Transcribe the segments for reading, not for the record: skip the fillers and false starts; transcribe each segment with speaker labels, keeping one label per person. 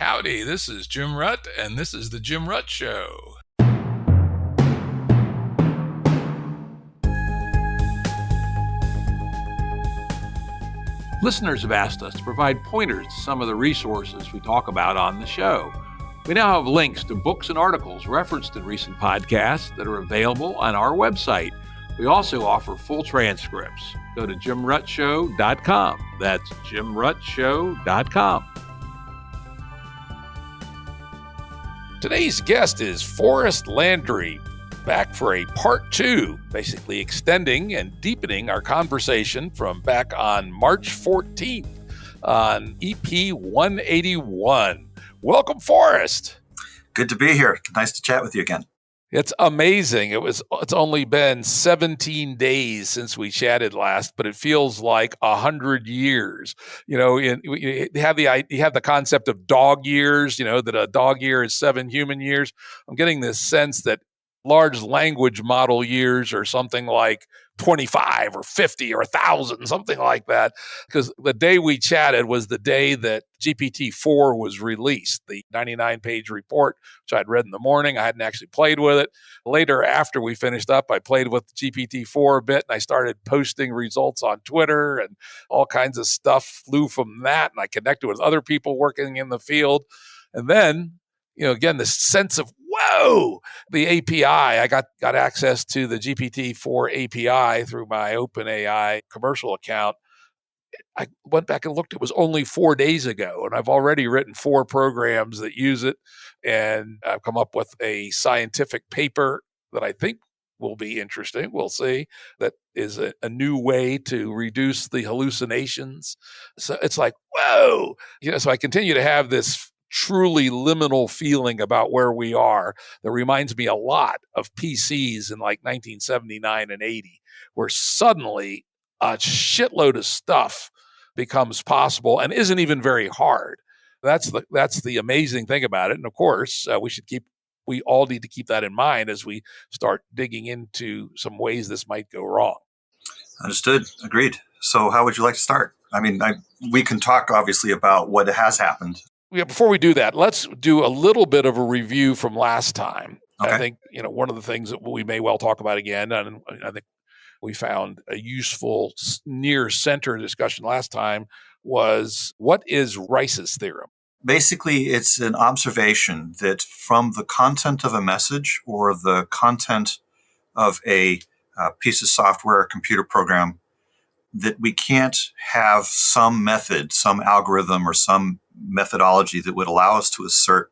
Speaker 1: Howdy, this is Jim Rutt, and this is The Jim Rutt Show. Listeners have asked us to provide pointers to some of the resources we talk about on the show. We now have links to books and articles referenced in recent podcasts that are available on our website. We also offer full transcripts. Go to jimruttshow.com. That's jimruttshow.com. Today's guest is Forrest Landry, back for a part 2, basically extending and deepening our conversation from back on March 14th on EP 181. Welcome, Forrest.
Speaker 2: Good to be here. Nice to chat with you again.
Speaker 1: It's amazing. It's only been 17 days since we chatted last, but it feels like 100 years. You know, you have the concept of dog years, you know, that a dog year is 7 human years. I'm getting this sense that large language model years are something like 25 or 50 or 1,000, something like that. Because the day we chatted was the day that GPT-4 was released, the 99-page report, which I'd read in the morning. I hadn't actually played with it. Later, after we finished up, I played with GPT-4 a bit, and I started posting results on Twitter, and all kinds of stuff flew from that, and I connected with other people working in the field. And then, you know, again, this sense of, whoa, the API, I got access to the GPT-4 API through my OpenAI commercial account. I went back and looked, it was only 4 days ago, and I've already written 4 programs that use it, and I've come up with a scientific paper that I think will be interesting. We'll see. That is a new way to reduce the hallucinations. So it's like, whoa. You know, so I continue to have this truly liminal feeling about where we are that reminds me a lot of PCs in like 1979 and 80, where suddenly a shitload of stuff becomes possible and isn't even very hard. That's the amazing thing about it. And of course, we all need to keep that in mind as we start digging into some ways this might go wrong.
Speaker 2: Understood. Agreed. So how would you like to start? I mean, we can talk obviously about what has happened.
Speaker 1: Yeah, before we do that, let's do a little bit of a review from last time. Okay. I think, you know, one of the things that we may well talk about again, and I think we found a useful near center discussion last time, was what is Rice's theorem?
Speaker 2: Basically, it's an observation that from the content of a message or the content of a piece of software, a computer program, that we can't have some method, some algorithm, or some methodology that would allow us to assert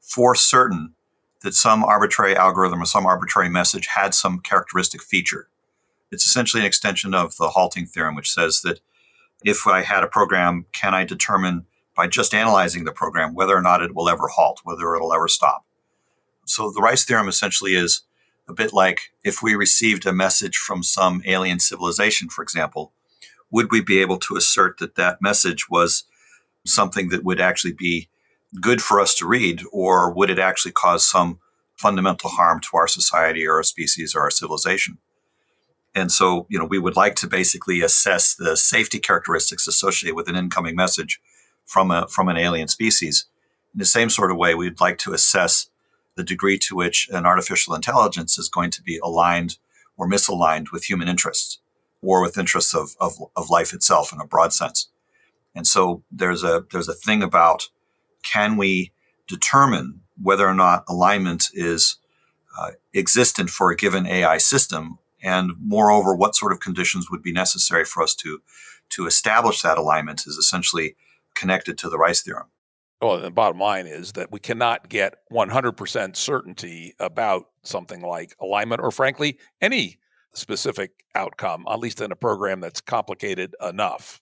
Speaker 2: for certain that some arbitrary algorithm or some arbitrary message had some characteristic feature. It's essentially an extension of the halting theorem, which says that if I had a program, can I determine by just analyzing the program whether or not it will ever halt, whether it'll ever stop? So the Rice theorem essentially is a bit like if we received a message from some alien civilization, for example, would we be able to assert that that message was something that would actually be good for us to read, or would it actually cause some fundamental harm to our society or our species or our civilization? And so, you know, we would like to basically assess the safety characteristics associated with an incoming message from an alien species. In the same sort of way, we'd like to assess the degree to which an artificial intelligence is going to be aligned or misaligned with human interests or with interests of life itself in a broad sense. And so there's a thing about, can we determine whether or not alignment is existent for a given AI system, and moreover, what sort of conditions would be necessary for us to establish that alignment is essentially connected to the Rice theorem.
Speaker 1: Well, the bottom line is that we cannot get 100% certainty about something like alignment or, frankly, any specific outcome, at least in a program that's complicated enough.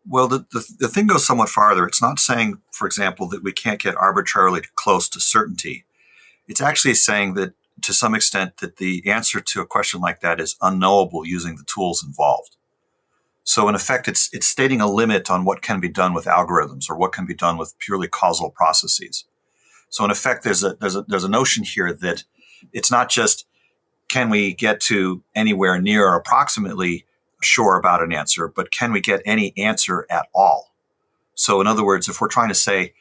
Speaker 2: Well, the thing goes somewhat farther. It's not saying, for example, that we can't get arbitrarily close to certainty. It's actually saying that, to some extent, that the answer to a question like that is unknowable using the tools involved. So in effect, it's stating a limit on what can be done with algorithms or what can be done with purely causal processes. So in effect, there's a notion here that it's not just can we get to anywhere near or approximately sure about an answer, but can we get any answer at all? So in other words, if we're trying to say,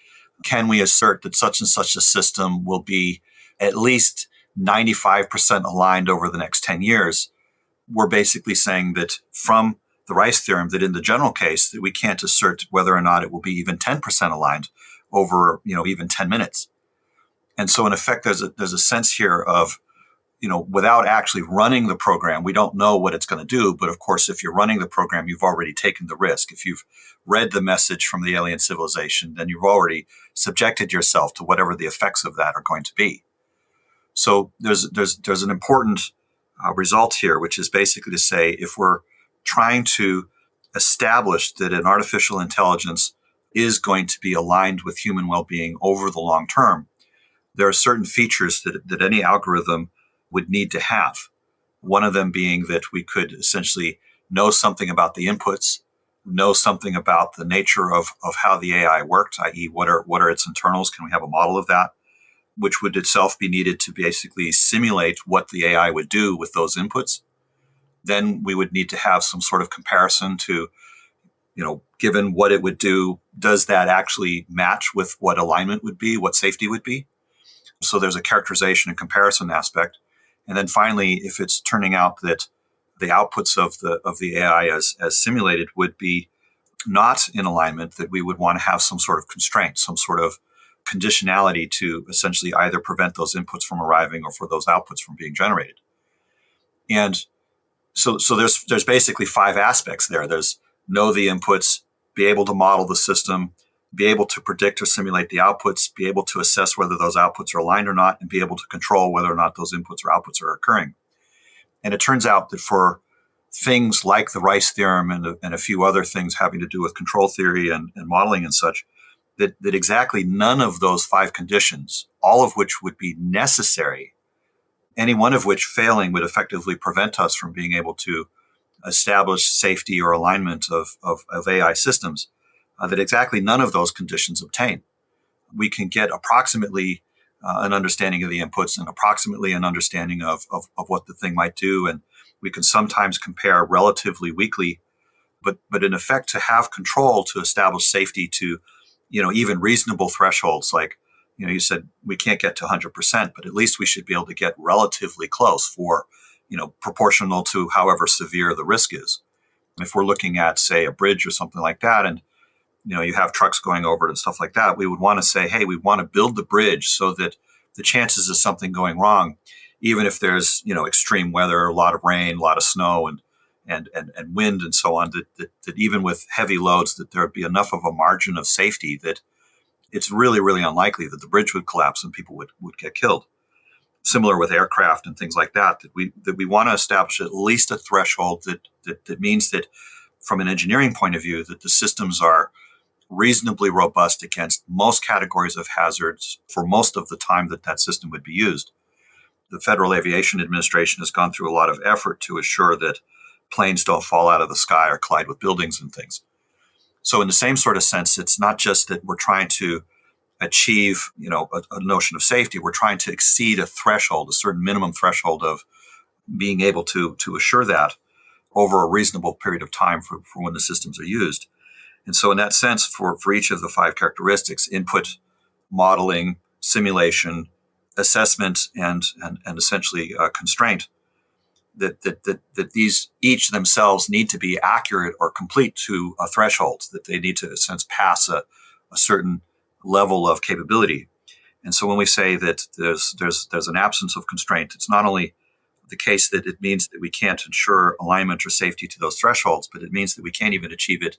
Speaker 2: can we assert that such and such a system will be at least 95% aligned over the next 10 years? We're basically saying that from the Rice theorem, that in the general case, that we can't assert whether or not it will be even 10% aligned over, even 10 minutes. And so in effect, there's a sense here of, without actually running the program, we don't know what it's going to do. But of course, if you're running the program, you've already taken the risk. If you've read the message from the alien civilization, then you've already subjected yourself to whatever the effects of that are going to be. So there's an important result here, which is basically to say, if we're trying to establish that an artificial intelligence is going to be aligned with human well-being over the long term, there are certain features that any algorithm would need to have. One of them being that we could essentially know something about the inputs, know something about the nature of how the AI worked, i.e., what are its internals? Can we have a model of that? Which would itself be needed to basically simulate what the AI would do with those inputs. Then we would need to have some sort of comparison to, given what it would do, does that actually match with what alignment would be, what safety would be? So there's a characterization and comparison aspect. And then finally, if it's turning out that the outputs of the AI as simulated would be not in alignment, that we would want to have some sort of constraint, some sort of conditionality to essentially either prevent those inputs from arriving or for those outputs from being generated. And so there's basically 5 aspects there. There's know the inputs, be able to model the system, be able to predict or simulate the outputs, be able to assess whether those outputs are aligned or not, and be able to control whether or not those inputs or outputs are occurring. And it turns out that for things like the Rice theorem and a few other things having to do with control theory and modeling and such, that exactly none of those 5 conditions, all of which would be necessary, any one of which failing would effectively prevent us from being able to establish safety or alignment of AI systems, that exactly none of those conditions obtain. We can get approximately an understanding of the inputs and approximately an understanding of what the thing might do. And we can sometimes compare relatively weakly, but in effect, to have control to establish safety to, even reasonable thresholds, like, you said we can't get to 100%, but at least we should be able to get relatively close for, proportional to however severe the risk is. If we're looking at, say, a bridge or something like that, and you have trucks going over it and stuff like that, we would want to say, hey, we want to build the bridge so that the chances of something going wrong, even if there's, extreme weather, a lot of rain, a lot of snow and wind and so on, that even with heavy loads, that there would be enough of a margin of safety that it's really, really unlikely that the bridge would collapse and people would get killed. Similar with aircraft and things like that we want to establish at least a threshold that means that from an engineering point of view, that the systems are reasonably robust against most categories of hazards for most of the time that system would be used. The Federal Aviation Administration has gone through a lot of effort to assure that planes don't fall out of the sky or collide with buildings and things. So in the same sort of sense, it's not just that we're trying to achieve, a notion of safety. We're trying to exceed a threshold, a certain minimum threshold of being able to assure that over a reasonable period of time for when the systems are used. And so in that sense, for each of the 5 characteristics, input, modeling, simulation, assessment, and essentially constraint, that these each themselves need to be accurate or complete to a threshold, that they need to, in a sense, pass a certain level of capability. And so when we say that there's an absence of constraint, it's not only the case that it means that we can't ensure alignment or safety to those thresholds, but it means that we can't even achieve it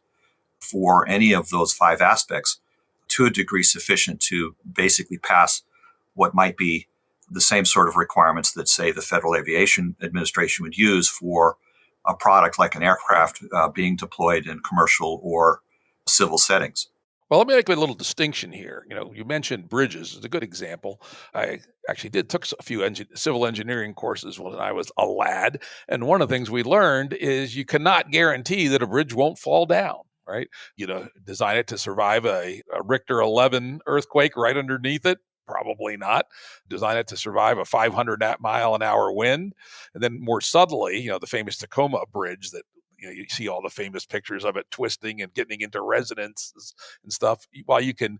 Speaker 2: for any of those 5 aspects to a degree sufficient to basically pass what might be the same sort of requirements that, say, the Federal Aviation Administration would use for a product like an aircraft being deployed in commercial or civil settings.
Speaker 1: Well, let me make a little distinction here. You mentioned bridges is a good example. I actually took a few civil engineering courses when I was a lad, and one of the things we learned is you cannot guarantee that a bridge won't fall down. Right? Design it to survive a Richter 11 earthquake right underneath it. Probably not. Design it to survive a 500 mile an hour wind. And then more subtly, the famous Tacoma Bridge that you see all the famous pictures of it twisting and getting into resonances and stuff. While you can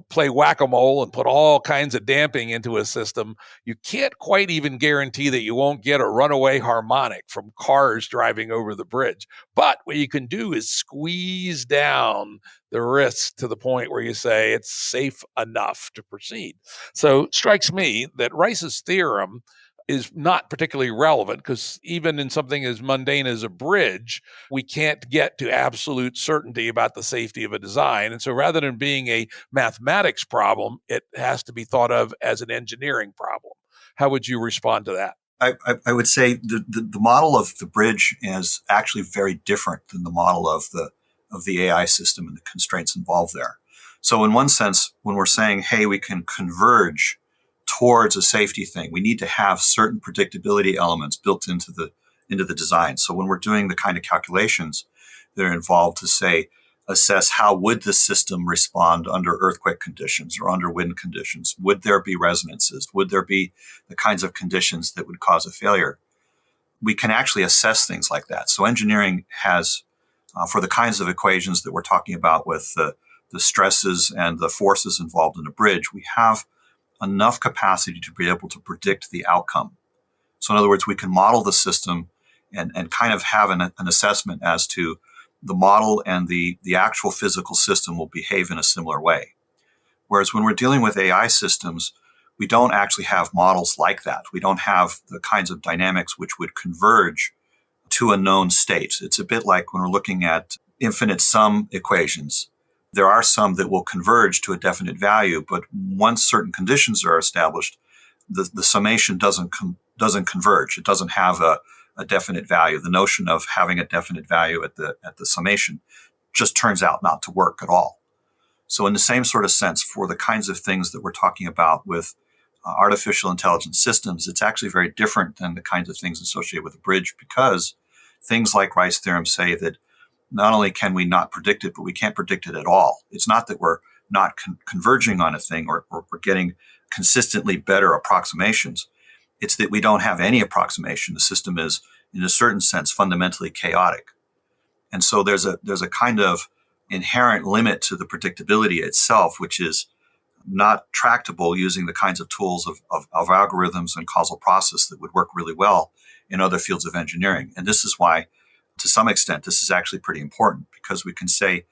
Speaker 1: play whack-a-mole and put all kinds of damping into a system, you can't quite even guarantee that you won't get a runaway harmonic from cars driving over the bridge. But what you can do is squeeze down the risk to the point where you say it's safe enough to proceed. So it strikes me that Rice's theorem is not particularly relevant, because even in something as mundane as a bridge, we can't get to absolute certainty about the safety of a design. And so rather than being a mathematics problem, it has to be thought of as an engineering problem. How would you respond to that?
Speaker 2: I would say the model of the bridge is actually very different than the model of the AI system and the constraints involved there. So in one sense, when we're saying, hey, we can converge towards a safety thing, we need to have certain predictability elements built into the design. So when we're doing the kind of calculations that are involved to say, assess how would the system respond under earthquake conditions or under wind conditions, would there be resonances, would there be the kinds of conditions that would cause a failure, we can actually assess things like that. So engineering has, for the kinds of equations that we're talking about with the stresses and the forces involved in a bridge, we have enough capacity to be able to predict the outcome. So in other words, we can model the system and kind of have an assessment as to the model and the actual physical system will behave in a similar way. Whereas when we're dealing with AI systems, we don't actually have models like that. We don't have the kinds of dynamics which would converge to a known state. It's a bit like when we're looking at infinite sum equations. There are some that will converge to a definite value, but once certain conditions are established, the summation doesn't converge. It doesn't have a definite value. The notion of having a definite value at the summation just turns out not to work at all. So in the same sort of sense, for the kinds of things that we're talking about with artificial intelligence systems, it's actually very different than the kinds of things associated with a bridge, because things like Rice's theorem say that not only can we not predict it, but we can't predict it at all. It's not that we're not converging on a thing or we're getting consistently better approximations. It's that we don't have any approximation. The system is, in a certain sense, fundamentally chaotic. And so there's a kind of inherent limit to the predictability itself, which is not tractable using the kinds of tools of algorithms and causal process that would work really well in other fields of engineering. And this is why, to some extent, this is actually pretty important, because we can say,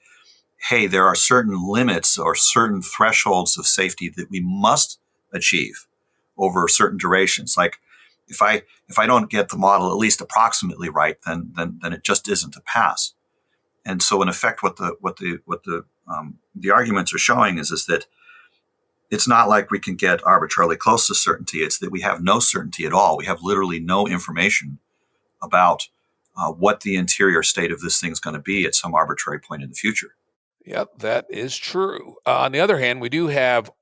Speaker 2: hey, there are certain limits or certain thresholds of safety that we must achieve over certain durations. Like if I don't get the model at least approximately right, then it just isn't a pass. And so in effect, what the arguments are showing is that it's not like we can get arbitrarily close to certainty. It's that we have no certainty at all. We have literally no information about what the interior state of this thing is going to be at some arbitrary point in the future.
Speaker 1: Yep, that is true. On the other hand, we do have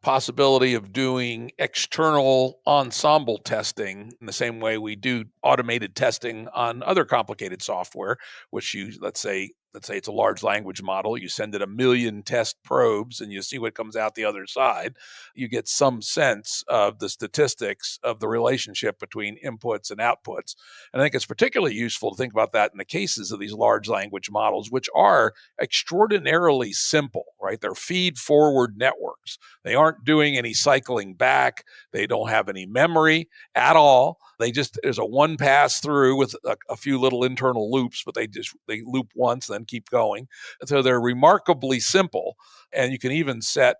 Speaker 1: possibility of doing external ensemble testing in the same way we do automated testing on other complicated software, which let's say it's a large language model. You send it 1 million test probes and you see what comes out the other side. You get some sense of the statistics of the relationship between inputs and outputs. And I think it's particularly useful to think about that in the cases of these large language models, which are extraordinarily simple, right? They're feed-forward networks. They aren't doing any cycling back. They don't have any memory at all. There's a one pass through with a few little internal loops, but they loop once, then keep going. So they're remarkably simple. And you can even set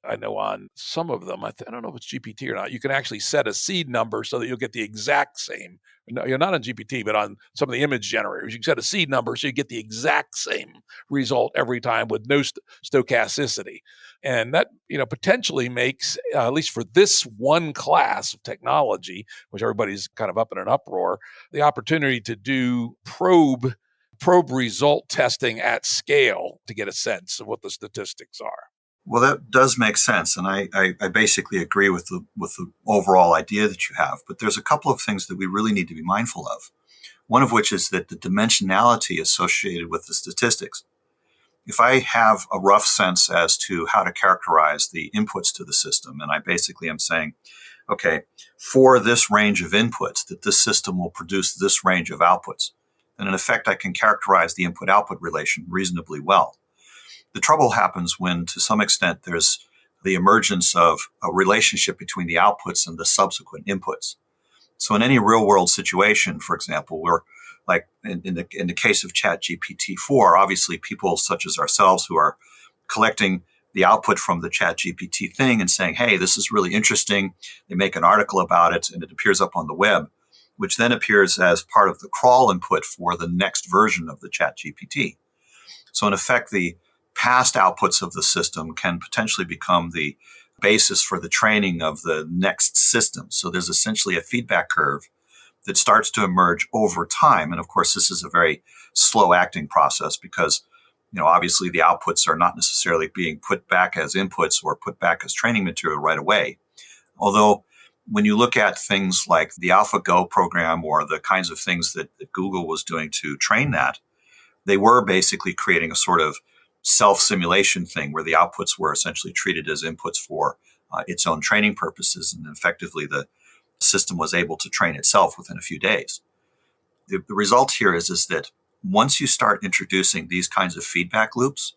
Speaker 1: I know on some of them, I don't know if it's GPT or not, you can actually set a seed number so that you'll get the exact same. No, you're not on GPT, but on some of the image generators, you can set a seed number so you get the exact same result every time with no stochasticity. And that, potentially makes, at least for this one class of technology, which everybody's kind of up in an uproar, the opportunity to do probe result testing at scale to get a sense of what the statistics are.
Speaker 2: Well, that does make sense, and I basically agree with the overall idea that you have. But there's a couple of things that we really need to be mindful of. One of which is that the dimensionality associated with the statistics. If I have a rough sense as to how to characterize the inputs to the system, and I basically am saying, okay, for this range of inputs, that this system will produce this range of outputs, then in effect I can characterize the input-output relation reasonably well. The trouble happens when, to some extent, there's the emergence of a relationship between the outputs and the subsequent inputs. So in any real world situation, for example, where like in the case of ChatGPT-4, obviously people such as ourselves who are collecting the output from the ChatGPT thing and saying, hey, this is really interesting. They make an article about it and it appears up on the web, which then appears as part of the crawl input for the next version of the ChatGPT. So in effect, the past outputs of the system can potentially become the basis for the training of the next system. So there's essentially a feedback curve that starts to emerge over time. And of course, this is a very slow acting process because, obviously the outputs are not necessarily being put back as inputs or put back as training material right away. Although when you look at things like the AlphaGo program or the kinds of things that Google was doing to train that, they were basically creating a sort of self-simulation thing where the outputs were essentially treated as inputs for its own training purposes. And effectively, the system was able to train itself within a few days. The result here is that once you start introducing these kinds of feedback loops,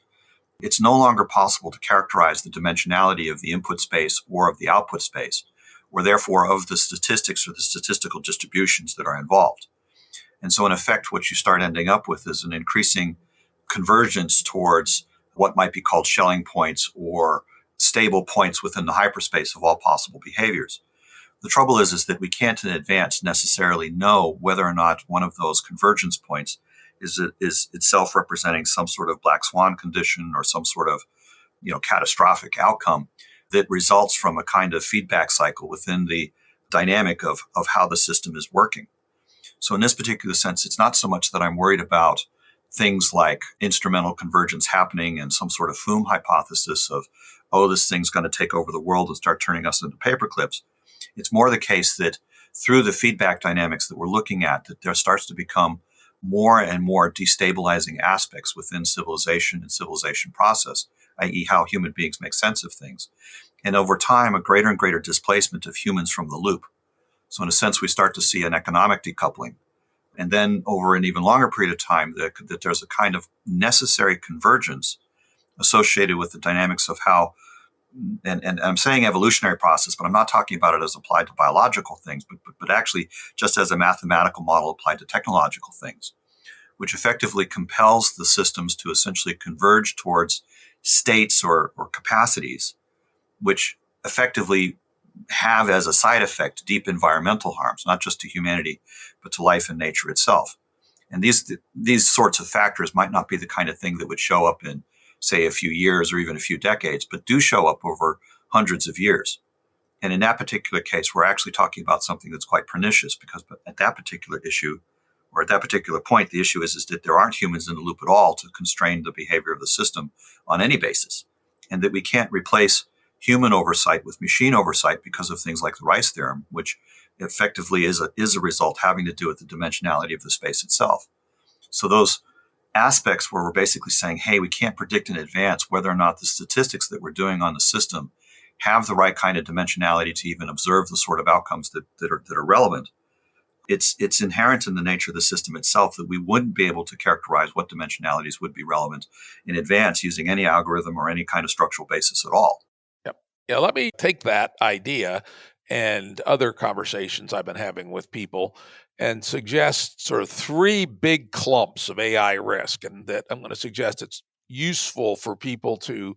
Speaker 2: it's no longer possible to characterize the dimensionality of the input space or of the output space, or therefore of the statistics or the statistical distributions that are involved. And so in effect, what you start ending up with is an increasing convergence towards what might be called Schelling points or stable points within the hyperspace of all possible behaviors. The trouble is that we can't in advance necessarily know whether or not one of those convergence points is itself representing some sort of black swan condition or some sort of catastrophic outcome that results from a kind of feedback cycle within the dynamic of how the system is working. So in this particular sense, it's not so much that I'm worried about things like instrumental convergence happening and some sort of Flume hypothesis of, oh, this thing's going to take over the world and start turning us into paperclips. It's more the case that through the feedback dynamics that we're looking at, that there starts to become more and more destabilizing aspects within civilization and civilization process, i.e. how human beings make sense of things. And over time, a greater and greater displacement of humans from the loop. So in a sense, we start to see an economic decoupling. And then over an even longer period of time, that there's a kind of necessary convergence associated with the dynamics of how, and I'm saying evolutionary process, but I'm not talking about it as applied to biological things, but actually just as a mathematical model applied to technological things, which effectively compels the systems to essentially converge towards states or capacities, which effectively have as a side effect deep environmental harms, not just to humanity, but to life and nature itself. And these sorts of factors might not be the kind of thing that would show up in, say, a few years or even a few decades, but do show up over hundreds of years. And in that particular case, we're actually talking about something that's quite pernicious because at that particular issue, or at that particular point, the issue is that there aren't humans in the loop at all to constrain the behavior of the system on any basis, and that we can't replace human oversight with machine oversight because of things like the Rice theorem, which effectively is a result having to do with the dimensionality of the space itself. So those aspects where we're basically saying, hey, we can't predict in advance whether or not the statistics that we're doing on the system have the right kind of dimensionality to even observe the sort of outcomes that are relevant. It's inherent in the nature of the system itself that we wouldn't be able to characterize what dimensionalities would be relevant in advance using any algorithm or any kind of structural basis at all.
Speaker 1: Yep. Yeah, let me take that idea and other conversations I've been having with people and suggest sort of three big clumps of AI risk. And that I'm going to suggest it's useful for people to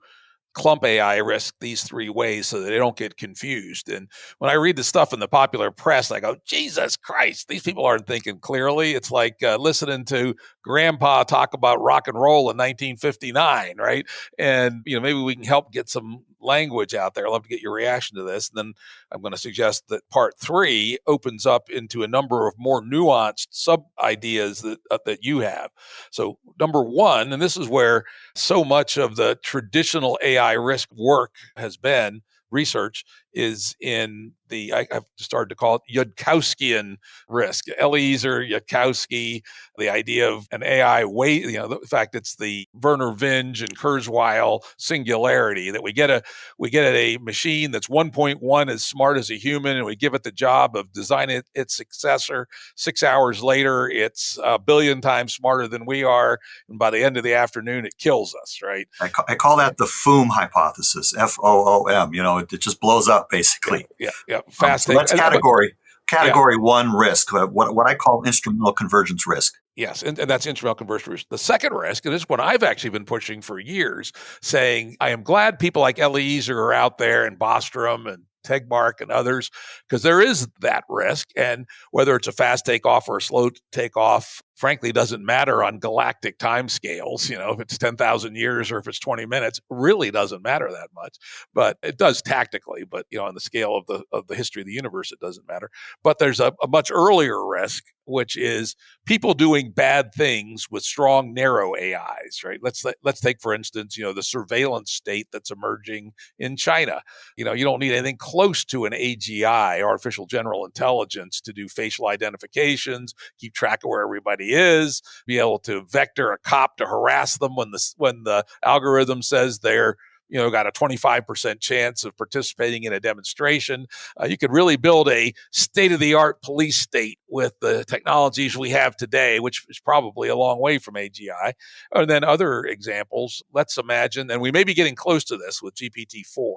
Speaker 1: clump AI risk these three ways so that they don't get confused. And when I read the stuff in the popular press, I go, Jesus Christ, these people aren't thinking clearly. It's like listening to grandpa talk about rock and roll in 1959, right? And, maybe we can help get some language out there. I'd love to get your reaction to this. And then I'm going to suggest that part three opens up into a number of more nuanced sub ideas that you have. So number one, and this is where so much of the traditional AI risk work has been, research is in I've started to call it Yudkowskian risk. Eliezer, Yudkowsky, the idea of an AI the fact it's the Werner Vinge and Kurzweil singularity, that we get a machine that's 1.1 as smart as a human, and we give it the job of designing its successor. 6 hours later, it's a billion times smarter than we are, and by the end of the afternoon, it kills us, right?
Speaker 2: I call that the FOOM hypothesis, FOOM. It just blows up, basically.
Speaker 1: Yeah. Fast.
Speaker 2: So that's category one risk, what I call instrumental convergence risk.
Speaker 1: Yes, and that's instrumental convergence risk. The second risk, and this is what I've actually been pushing for years, saying I am glad people like Eliezer are out there, and Bostrom and Tegmark and others, because there is that risk. And whether it's a fast takeoff or a slow takeoff, frankly, doesn't matter on galactic timescales. If it's 10,000 years or if it's 20 minutes, really doesn't matter that much. But it does tactically. But on the scale of the history of the universe, it doesn't matter. But there's a much earlier risk, which is people doing bad things with strong, narrow AIs. Right? Let's take, for instance, the surveillance state that's emerging in China. You don't need anything close to an AGI, artificial general intelligence, to do facial identifications, keep track of where everybody is, be able to vector a cop to harass them when the algorithm says they're got a 25% chance of participating in a demonstration. You could really build a state-of-the-art police state with the technologies we have today, which is probably a long way from AGI. And then other examples, let's imagine, and we may be getting close to this with GPT-4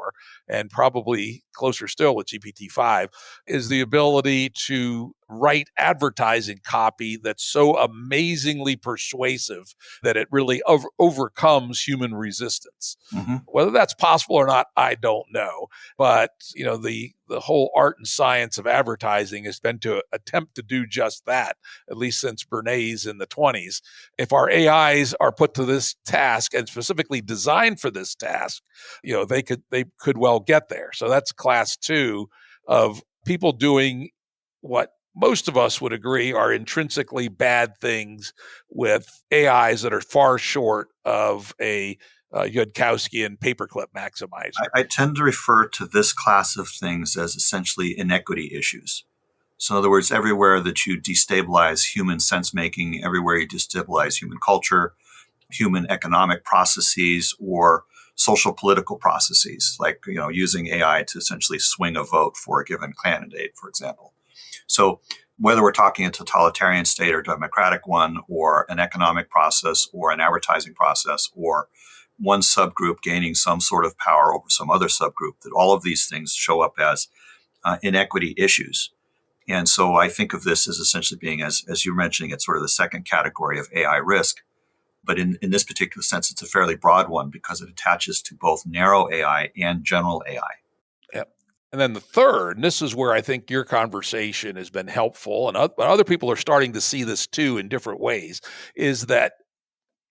Speaker 1: and probably closer still with GPT-5, is the ability to write advertising copy that's so amazingly persuasive that it really overcomes human resistance.
Speaker 2: Mm-hmm.
Speaker 1: Whether that's possible or not, I don't know. But the whole art and science of advertising has been to attempt to do just that, at least since Bernays in the 20s. If our AIs are put to this task and specifically designed for this task, they could well get there. So that's class 2 of people doing what most of us would agree are intrinsically bad things with AIs that are far short of a Yudkowskian paperclip maximizer.
Speaker 2: I tend to refer to this class of things as essentially inequity issues. So in other words, everywhere that you destabilize human sense-making, everywhere you destabilize human culture, human economic processes, or social political processes, like using AI to essentially swing a vote for a given candidate, for example. So whether we're talking a totalitarian state or democratic one, or an economic process or an advertising process, or one subgroup gaining some sort of power over some other subgroup, that all of these things show up as inequity issues. And so I think of this as essentially being, as you're mentioning, it's sort of the second category of AI risk. But in this particular sense, it's a fairly broad one because it attaches to both narrow AI and general AI.
Speaker 1: Yep. And then the third, and this is where I think your conversation has been helpful, and other people are starting to see this too in different ways, is that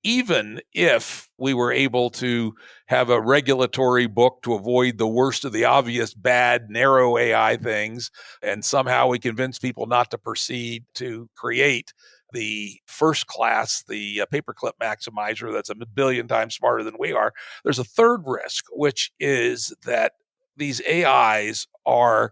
Speaker 1: even if we were able to have a regulatory book to avoid the worst of the obvious bad, narrow AI things, and somehow we convince people not to proceed to create the first class, the paperclip maximizer that's a billion times smarter than we are, there's a third risk, which is that these AIs are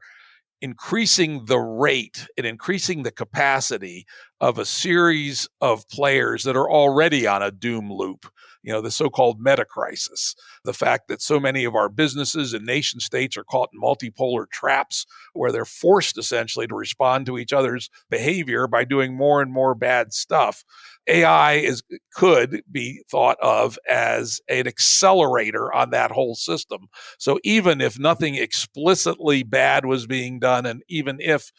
Speaker 1: increasing the rate and increasing the capacity of a series of players that are already on a doom loop. The so-called meta crisis, the fact that so many of our businesses and nation states are caught in multipolar traps where they're forced essentially to respond to each other's behavior by doing more and more bad stuff. AI could be thought of as an accelerator on that whole system. So even if nothing explicitly bad was being done, and even if,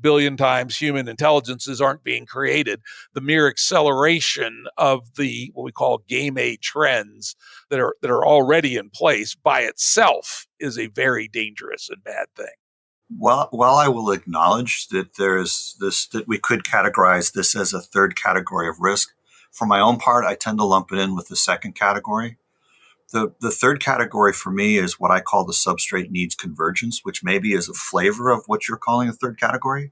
Speaker 1: billion times human intelligences aren't being created, the mere acceleration of what we call game A trends that are already in place by itself is a very dangerous and bad thing.
Speaker 2: While I will acknowledge that there's this, that we could categorize this as a third category of risk, for my own part, I tend to lump it in with the second category. The third category for me is what I call the substrate needs convergence, which maybe is a flavor of what you're calling a third category.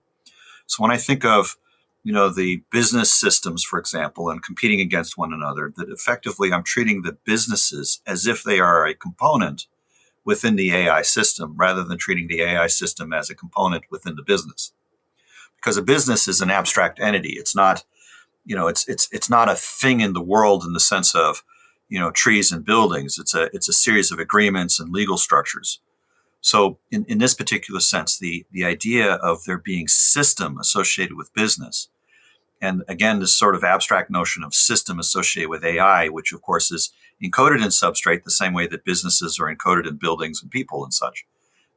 Speaker 2: So when I think of, the business systems, for example, and competing against one another, that effectively I'm treating the businesses as if they are a component within the AI system rather than treating the AI system as a component within the business. Because a business is an abstract entity. It's not, it's not a thing in the world in the sense of, trees and buildings. It's a series of agreements and legal structures. So in this particular sense, the idea of there being system associated with business, and again, this sort of abstract notion of system associated with AI, which of course is encoded in Substrate the same way that businesses are encoded in buildings and people and such.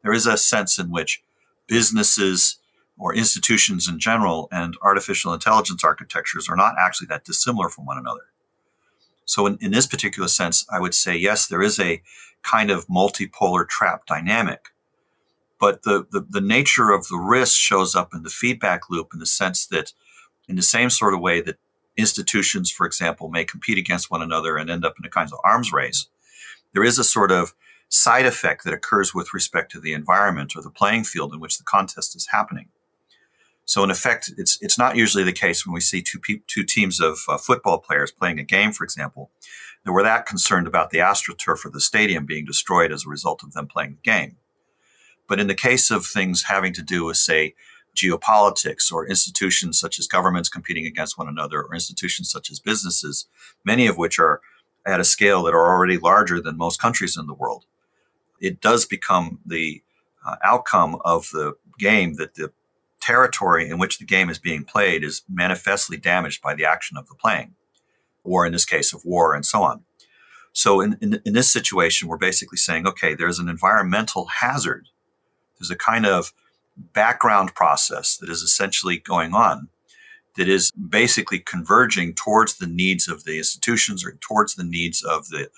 Speaker 2: There is a sense in which businesses or institutions in general and artificial intelligence architectures are not actually that dissimilar from one another. So in this particular sense, I would say, yes, there is a kind of multipolar trap dynamic. But the nature of the risk shows up in the feedback loop in the sense that in the same sort of way that institutions, for example, may compete against one another and end up in a kind of arms race, there is a sort of side effect that occurs with respect to the environment or the playing field in which the contest is happening. So in effect, it's not usually the case when we see two teams of football players playing a game, for example, that we're that concerned about the AstroTurf or the stadium being destroyed as a result of them playing the game. But in the case of things having to do with, say, geopolitics or institutions such as governments competing against one another or institutions such as businesses, many of which are at a scale that are already larger than most countries in the world, it does become the outcome of the game that the territory in which the game is being played is manifestly damaged by the action of the playing, or in this case of war and so on. So in this situation, we're basically saying, okay, there's an environmental hazard. There's a kind of background process that is essentially going on that is basically converging towards the needs of the institutions or towards the needs of the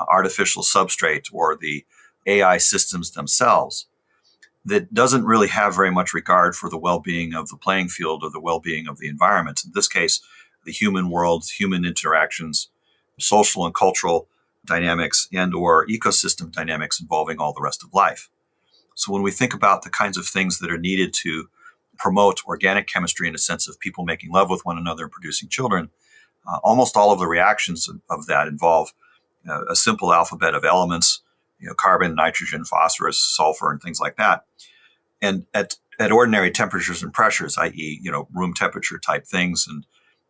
Speaker 2: artificial substrate or the AI systems themselves, that doesn't really have very much regard for the well-being of the playing field or the well-being of the environment. In this case, the human world, human interactions, social and cultural dynamics, and or ecosystem dynamics involving all the rest of life. So when we think about the kinds of things that are needed to promote organic chemistry in a sense of people making love with one another and producing children, almost all of the reactions of that involve a simple alphabet of elements, carbon, nitrogen, phosphorus, sulfur, and things like that. And at ordinary temperatures and pressures, i.e., room temperature type things,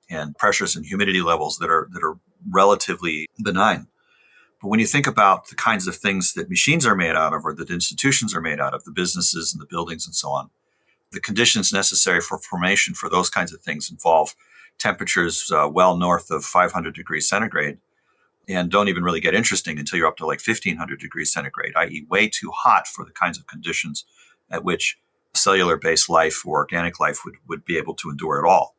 Speaker 2: and pressures and humidity levels that are relatively benign. But when you think about the kinds of things that machines are made out of, or that institutions are made out of, the businesses and the buildings and so on, the conditions necessary for formation for those kinds of things involve temperatures well north of 500 degrees centigrade, and don't even really get interesting until you're up to like 1500 degrees centigrade, i.e. way too hot for the kinds of conditions at which cellular-based life or organic life would be able to endure at all.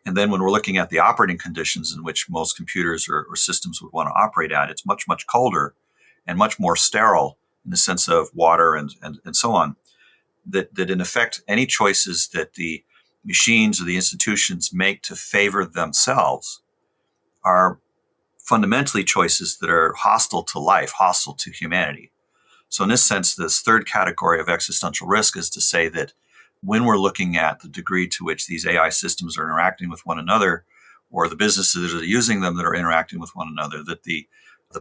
Speaker 2: And then when we're looking at the operating conditions in which most computers or systems would want to operate at, it's much, much colder and much more sterile in the sense of water and so on, that in effect, any choices that the machines or the institutions make to favor themselves are fundamentally choices that are hostile to life, hostile to humanity. So in this sense, this third category of existential risk is to say that when we're looking at the degree to which these AI systems are interacting with one another, or the businesses that are using them that are interacting with one another, that the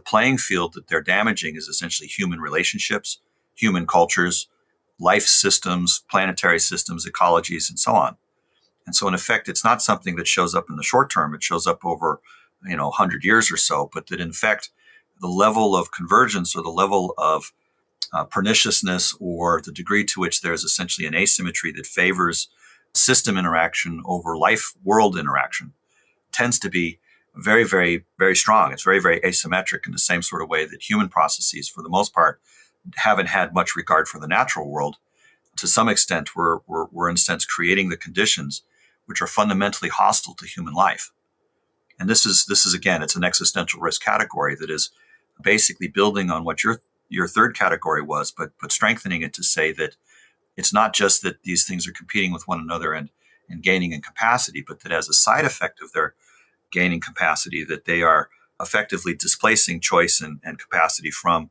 Speaker 2: playing field that they're damaging is essentially human relationships, human cultures, life systems, planetary systems, ecologies, and so on. And so in effect, it's not something that shows up in the short term. It shows up over 100 years or so, but that in fact, the level of convergence or the level of perniciousness or the degree to which there's essentially an asymmetry that favors system interaction over life world interaction tends to be very, very, very strong. It's very, very asymmetric in the same sort of way that human processes, for the most part, haven't had much regard for the natural world. To some extent, we're in a sense creating the conditions which are fundamentally hostile to human life. And this is again, it's an existential risk category that is basically building on what your third category was, but strengthening it to say that it's not just that these things are competing with one another and gaining in capacity, but that as a side effect of their gaining capacity, that they are effectively displacing choice and capacity from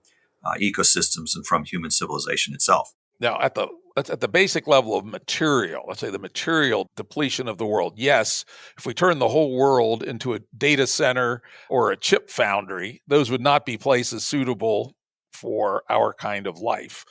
Speaker 2: ecosystems and from human civilization itself.
Speaker 1: Now, at the basic level of material, let's say the material depletion of the world, yes, if we turn the whole world into a data center or a chip foundry, those would not be places suitable for our kind of life.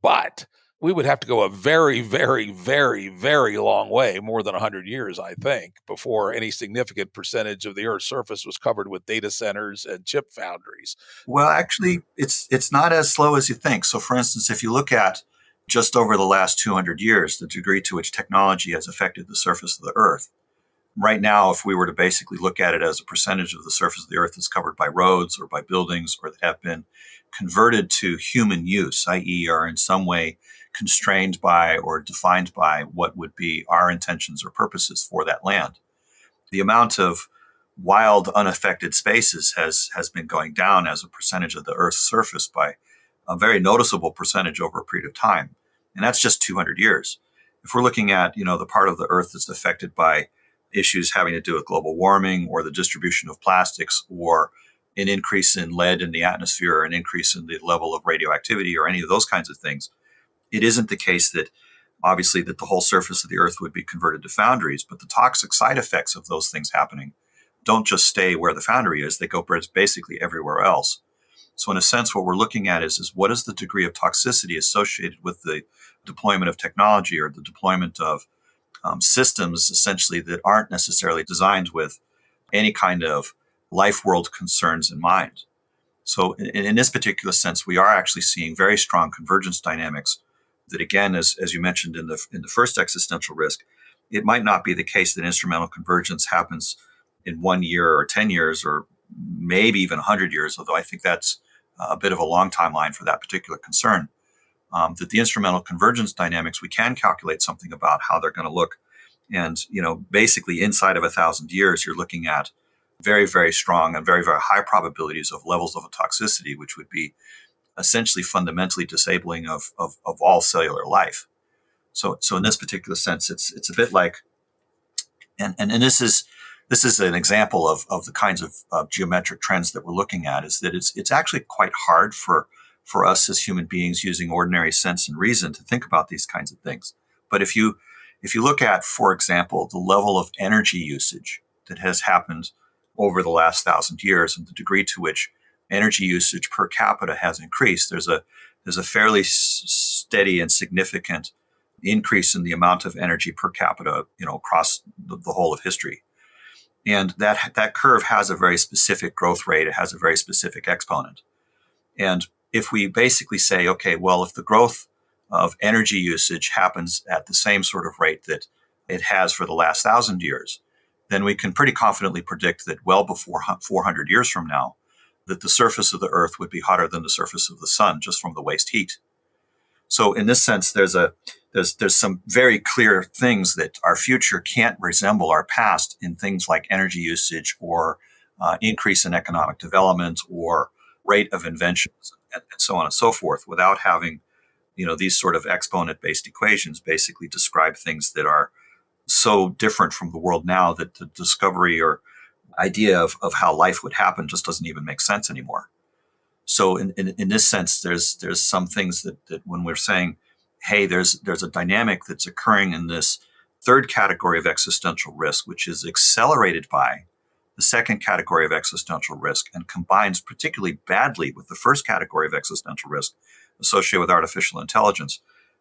Speaker 1: But we would have to go a very, very, very, very long way, more than 100 years, I think, before any significant percentage of the Earth's surface was covered with data centers and chip foundries.
Speaker 2: Well, actually, it's not as slow as you think. So, for instance, if you look at just over the last 200 years, the degree to which technology has affected the surface of the Earth, right now, if we were to basically look at it as a percentage of the surface of the Earth that's covered by roads or by buildings or that have been converted to human use, i.e., are in some way constrained by or defined by what would be our intentions or purposes for that land, the amount of wild, unaffected spaces has been going down as a percentage of the Earth's surface by a very noticeable percentage over a period of time. And that's just 200 years. If we're looking at, the part of the Earth that's affected by issues having to do with global warming or the distribution of plastics or an increase in lead in the atmosphere or an increase in the level of radioactivity or any of those kinds of things, it isn't the case that obviously that the whole surface of the Earth would be converted to foundries, but the toxic side effects of those things happening don't just stay where the foundry is, they go basically everywhere else. So in a sense, what we're looking at is what is the degree of toxicity associated with the deployment of technology or the deployment of systems essentially that aren't necessarily designed with any kind of life world concerns in mind. So in this particular sense, we are actually seeing very strong convergence dynamics that, again, as you mentioned in the first existential risk, it might not be the case that instrumental convergence happens in 1 year or 10 years or maybe even 100 years, although I think that's a bit of a long timeline for that particular concern. That the instrumental convergence dynamics, we can calculate something about how they're going to look. And, basically inside of 1,000 years, you're looking at very, very strong and very, very high probabilities of levels of toxicity, which would be essentially fundamentally disabling of all cellular life. So in this particular sense, it's a bit like, and this is an example of the kinds of geometric trends that we're looking at, is that it's actually quite hard for us as human beings using ordinary sense and reason to think about these kinds of things. But if you look at, for example, the level of energy usage that has happened over the last 1,000 years and the degree to which energy usage per capita has increased, there's a fairly steady and significant increase in the amount of energy per capita, across the whole of history. And that curve has a very specific growth rate. It has a very specific exponent. And if we basically say, okay, well, if the growth of energy usage happens at the same sort of rate that it has for the last 1,000 years, then we can pretty confidently predict that well before 400 years from now, that the surface of the Earth would be hotter than the surface of the sun just from the waste heat. So in this sense, there's some very clear things that our future can't resemble our past in things like energy usage or increase in economic development or rate of inventions and so on and so forth, without having, these sort of exponent-based equations basically describe things that are so different from the world now that the discovery or idea of how life would happen just doesn't even make sense anymore. So in this sense, there's some things that when we're saying, hey, there's a dynamic that's occurring in this third category of existential risk, which is accelerated by the second category of existential risk and combines particularly badly with the first category of existential risk associated with artificial intelligence,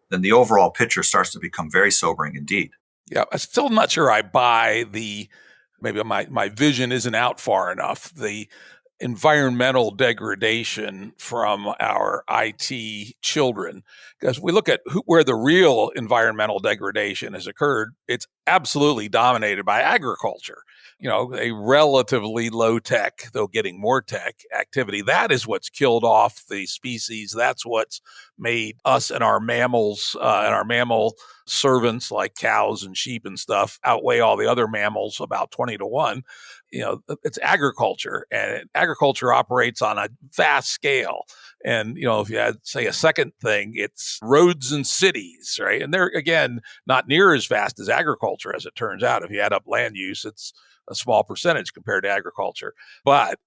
Speaker 2: then the overall picture starts to become very sobering indeed.
Speaker 1: Yeah, I'm still not sure I buy maybe my vision isn't out far enough. The environmental degradation from our IT children, because we look at where the real environmental degradation has occurred, it's absolutely dominated by agriculture. A relatively low tech, though getting more tech activity. That is what's killed off the species. That's what's made us and our mammals and our mammal servants like cows and sheep and stuff outweigh all the other mammals about 20 to 1. It's agriculture, and agriculture operates on a vast scale. And, if you had, say, a second thing, it's roads and cities, right? And they're, again, not near as fast as agriculture, as it turns out. If you add up land use, it's a small percentage compared to agriculture. But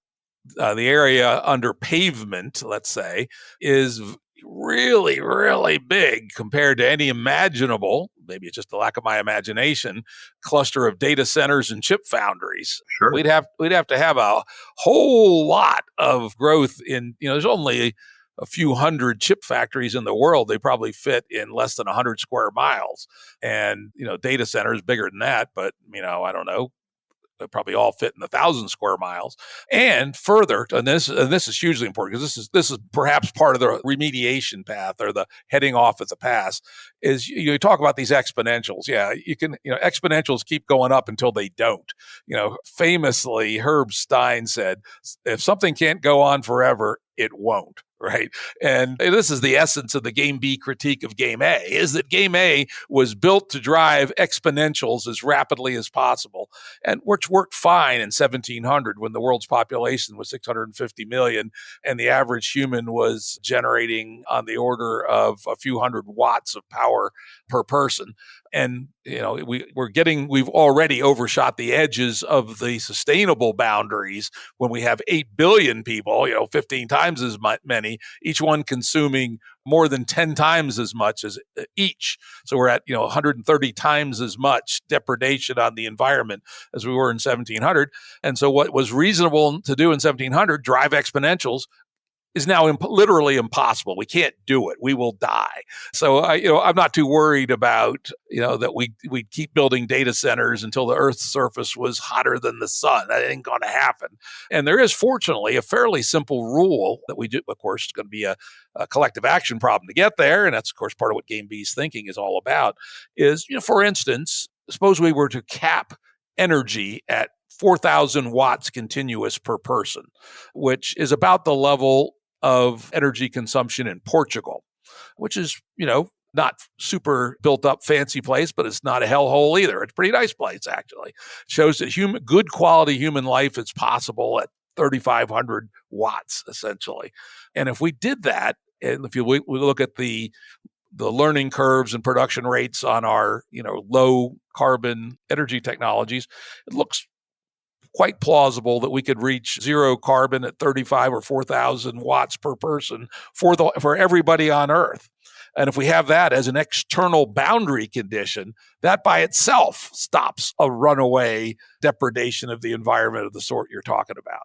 Speaker 1: the area under pavement, let's say, is really, really big compared to any imaginable, maybe it's just the lack of my imagination, cluster of data centers and chip foundries.
Speaker 2: Sure.
Speaker 1: We'd have to have a whole lot of growth in, there's only a few hundred chip factories in the world. They probably fit in less than 100 square miles. And, data centers bigger than that, but, I don't know, they probably all fit in 1,000 square miles. And further, and this is hugely important because this is perhaps part of the remediation path or the heading off at the pass. Is you talk about these exponentials. Yeah, you can exponentials keep going up until they don't. Famously, Herb Stein said, "If something can't go on forever, it won't." Right. And this is the essence of the Game B critique of Game A, is that Game A was built to drive exponentials as rapidly as possible, and which worked fine in 1700 when the world's population was 650 million and the average human was generating on the order of a few hundred watts of power per person. And we've already overshot the edges of the sustainable boundaries when we have 8 billion people, 15 times as many, each one consuming more than 10 times as much as each. So we're at 130 times as much depredation on the environment as we were in 1700. And so what was reasonable to do in 1700, drive exponentials, is now literally impossible. We can't do it. We will die. So I'm not too worried about that we keep building data centers until the Earth's surface was hotter than the sun. That ain't going to happen. And there is, fortunately, a fairly simple rule that we do. Of course, it's going to be a collective action problem to get there, and that's of course part of what Game B's thinking is all about. Is for instance, suppose we were to cap energy at 4,000 watts continuous per person, which is about the level of energy consumption in Portugal, which is, not super built up fancy place, but it's not a hellhole either. It's a pretty nice place, actually. It shows that good quality human life is possible at 3,500 watts, essentially. And if we did that, and if we look at the learning curves and production rates on our, low carbon energy technologies, it looks quite plausible that we could reach zero carbon at 35 or 4,000 watts per person for everybody on Earth. And if we have that as an external boundary condition, that by itself stops a runaway depredation of the environment of the sort you're talking about.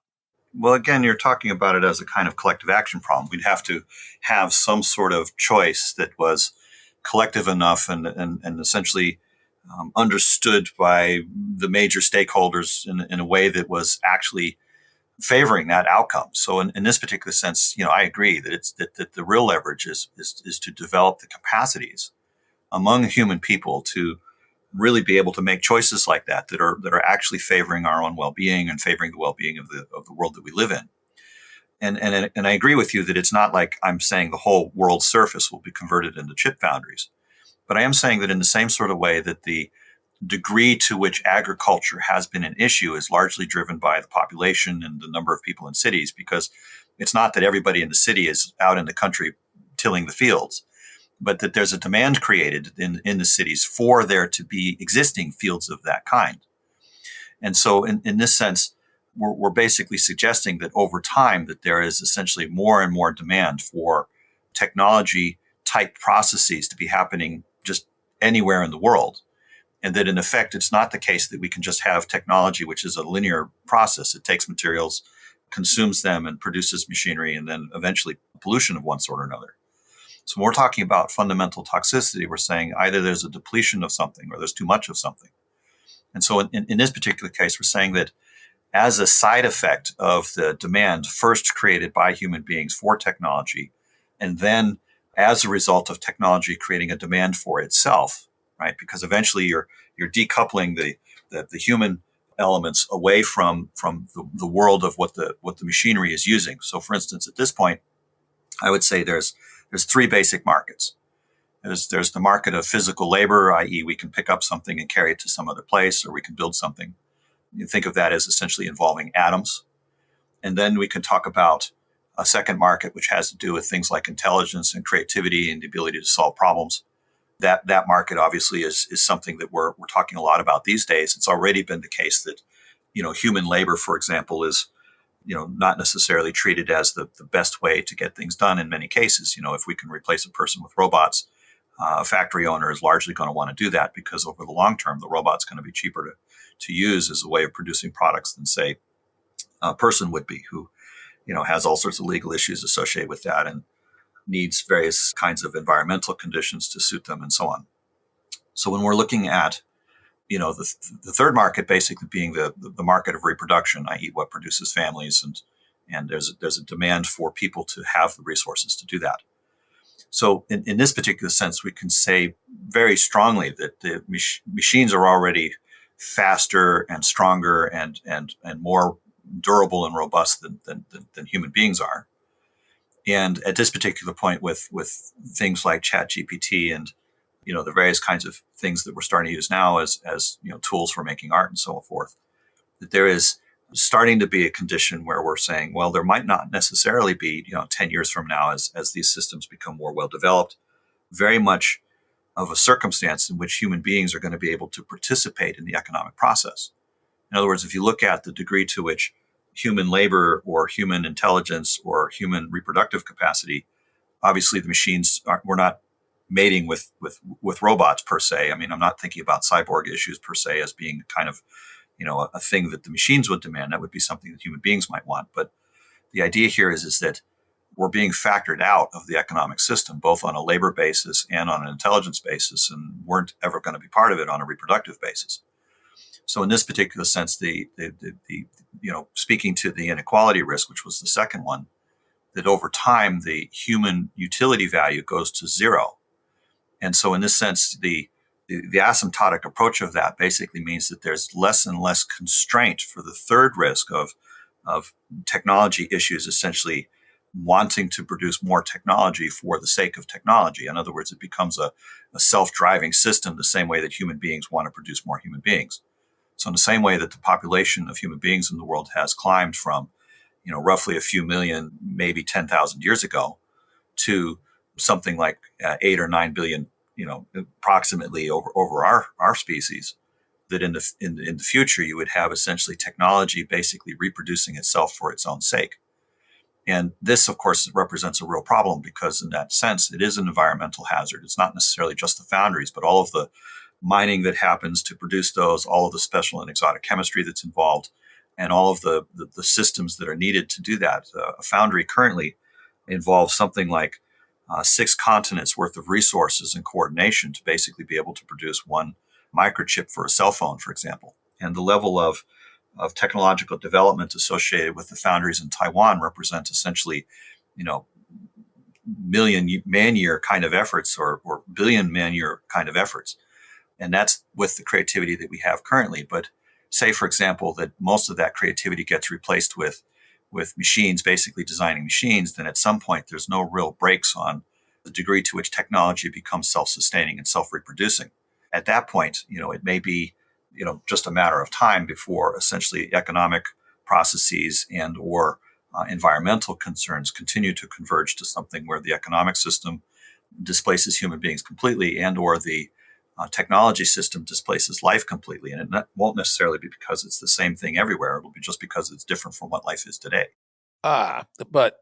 Speaker 2: Well, again, you're talking about it as a kind of collective action problem. We'd have to have some sort of choice that was collective enough and essentially understood by the major stakeholders in a way that was actually favoring that outcome. So in this particular sense, I agree that that the real leverage is to develop the capacities among human people to really be able to make choices like that are actually favoring our own well-being and favoring the well-being of the world that we live in. And I agree with you that it's not like I'm saying the whole world's surface will be converted into chip foundries. But I am saying that in the same sort of way that the degree to which agriculture has been an issue is largely driven by the population and the number of people in cities, because it's not that everybody in the city is out in the country tilling the fields, but that there's a demand created in the cities for there to be existing fields of that kind. And so in this sense, we're basically suggesting that over time that there is essentially more and more demand for technology type processes to be happening just anywhere in the world. And that in effect, it's not the case that we can just have technology, which is a linear process. It takes materials, consumes them, and produces machinery, and then eventually pollution of one sort or another. So when we're talking about fundamental toxicity, we're saying either there's a depletion of something or there's too much of something. And so in this particular case, we're saying that as a side effect of the demand first created by human beings for technology, and then as a result of technology creating a demand for itself, right? Because eventually you're decoupling the human elements away from the world of what the machinery is using. So, for instance, at this point, I would say there's three basic markets. There's the market of physical labor, i.e., we can pick up something and carry it to some other place, or we can build something. You think of that as essentially involving atoms. And then we can talk about a second market, which has to do with things like intelligence and creativity and the ability to solve problems. That market obviously is something that we're talking a lot about these days. It's already been the case that, human labor, for example, is, not necessarily treated as the best way to get things done in many cases. If we can replace a person with robots, a factory owner is largely going to want to do that because over the long term, the robot's going to be cheaper to use as a way of producing products than, say, a person would be who, has all sorts of legal issues associated with that. And needs various kinds of environmental conditions to suit them, and so on. So when we're looking at the third market basically being the market of reproduction, i.e., what produces families, and there's a demand for people to have the resources to do that. So in this particular sense, we can say very strongly that the machines are already faster and stronger and more durable and robust than human beings are. And at this particular point, with things like ChatGPT and the various kinds of things that we're starting to use now as tools for making art and so forth, that there is starting to be a condition where we're saying, well, there might not necessarily be 10 years from now, as these systems become more well developed, very much of a circumstance in which human beings are going to be able to participate in the economic process. In other words, if you look at the degree to which human labor or human intelligence or human reproductive capacity, obviously the machines we're not mating with robots per se. I mean, I'm not thinking about cyborg issues per se as being kind of a thing that the machines would demand. That would be something that human beings might want. But the idea here is that we're being factored out of the economic system, both on a labor basis and on an intelligence basis, and weren't ever going to be part of it on a reproductive basis. So in this particular sense, the speaking to the inequality risk, which was the second one, that over time the human utility value goes to zero. And so in this sense, the asymptotic approach of that basically means that there's less and less constraint for the third risk of technology issues essentially wanting to produce more technology for the sake of technology. In other words, it becomes a self-driving system the same way that human beings want to produce more human beings. So in the same way that the population of human beings in the world has climbed from roughly a few million, maybe 10,000 years ago, to something like 8 or 9 billion, approximately over our species, that in the future you would have essentially technology basically reproducing itself for its own sake. And this, of course, represents a real problem because in that sense, it is an environmental hazard. It's not necessarily just the foundries, but all of the mining that happens to produce those, all of the special and exotic chemistry that's involved, and all of the systems that are needed to do that. A foundry currently involves something like 6 continents worth of resources and coordination to basically be able to produce one microchip for a cell phone, for example. And the level of technological development associated with the foundries in Taiwan represent essentially, million man-year kind of efforts or billion man-year kind of efforts. And that's with the creativity that we have currently. But say, for example, that most of that creativity gets replaced with machines, basically designing machines, then at some point there's no real brakes on the degree to which technology becomes self-sustaining and self-reproducing. At that point, it may be, just a matter of time before essentially economic processes and or environmental concerns continue to converge to something where the economic system displaces human beings completely and or the technology system displaces life completely. And it won't necessarily be because it's the same thing everywhere. It'll be just because it's different from what life is today.
Speaker 1: But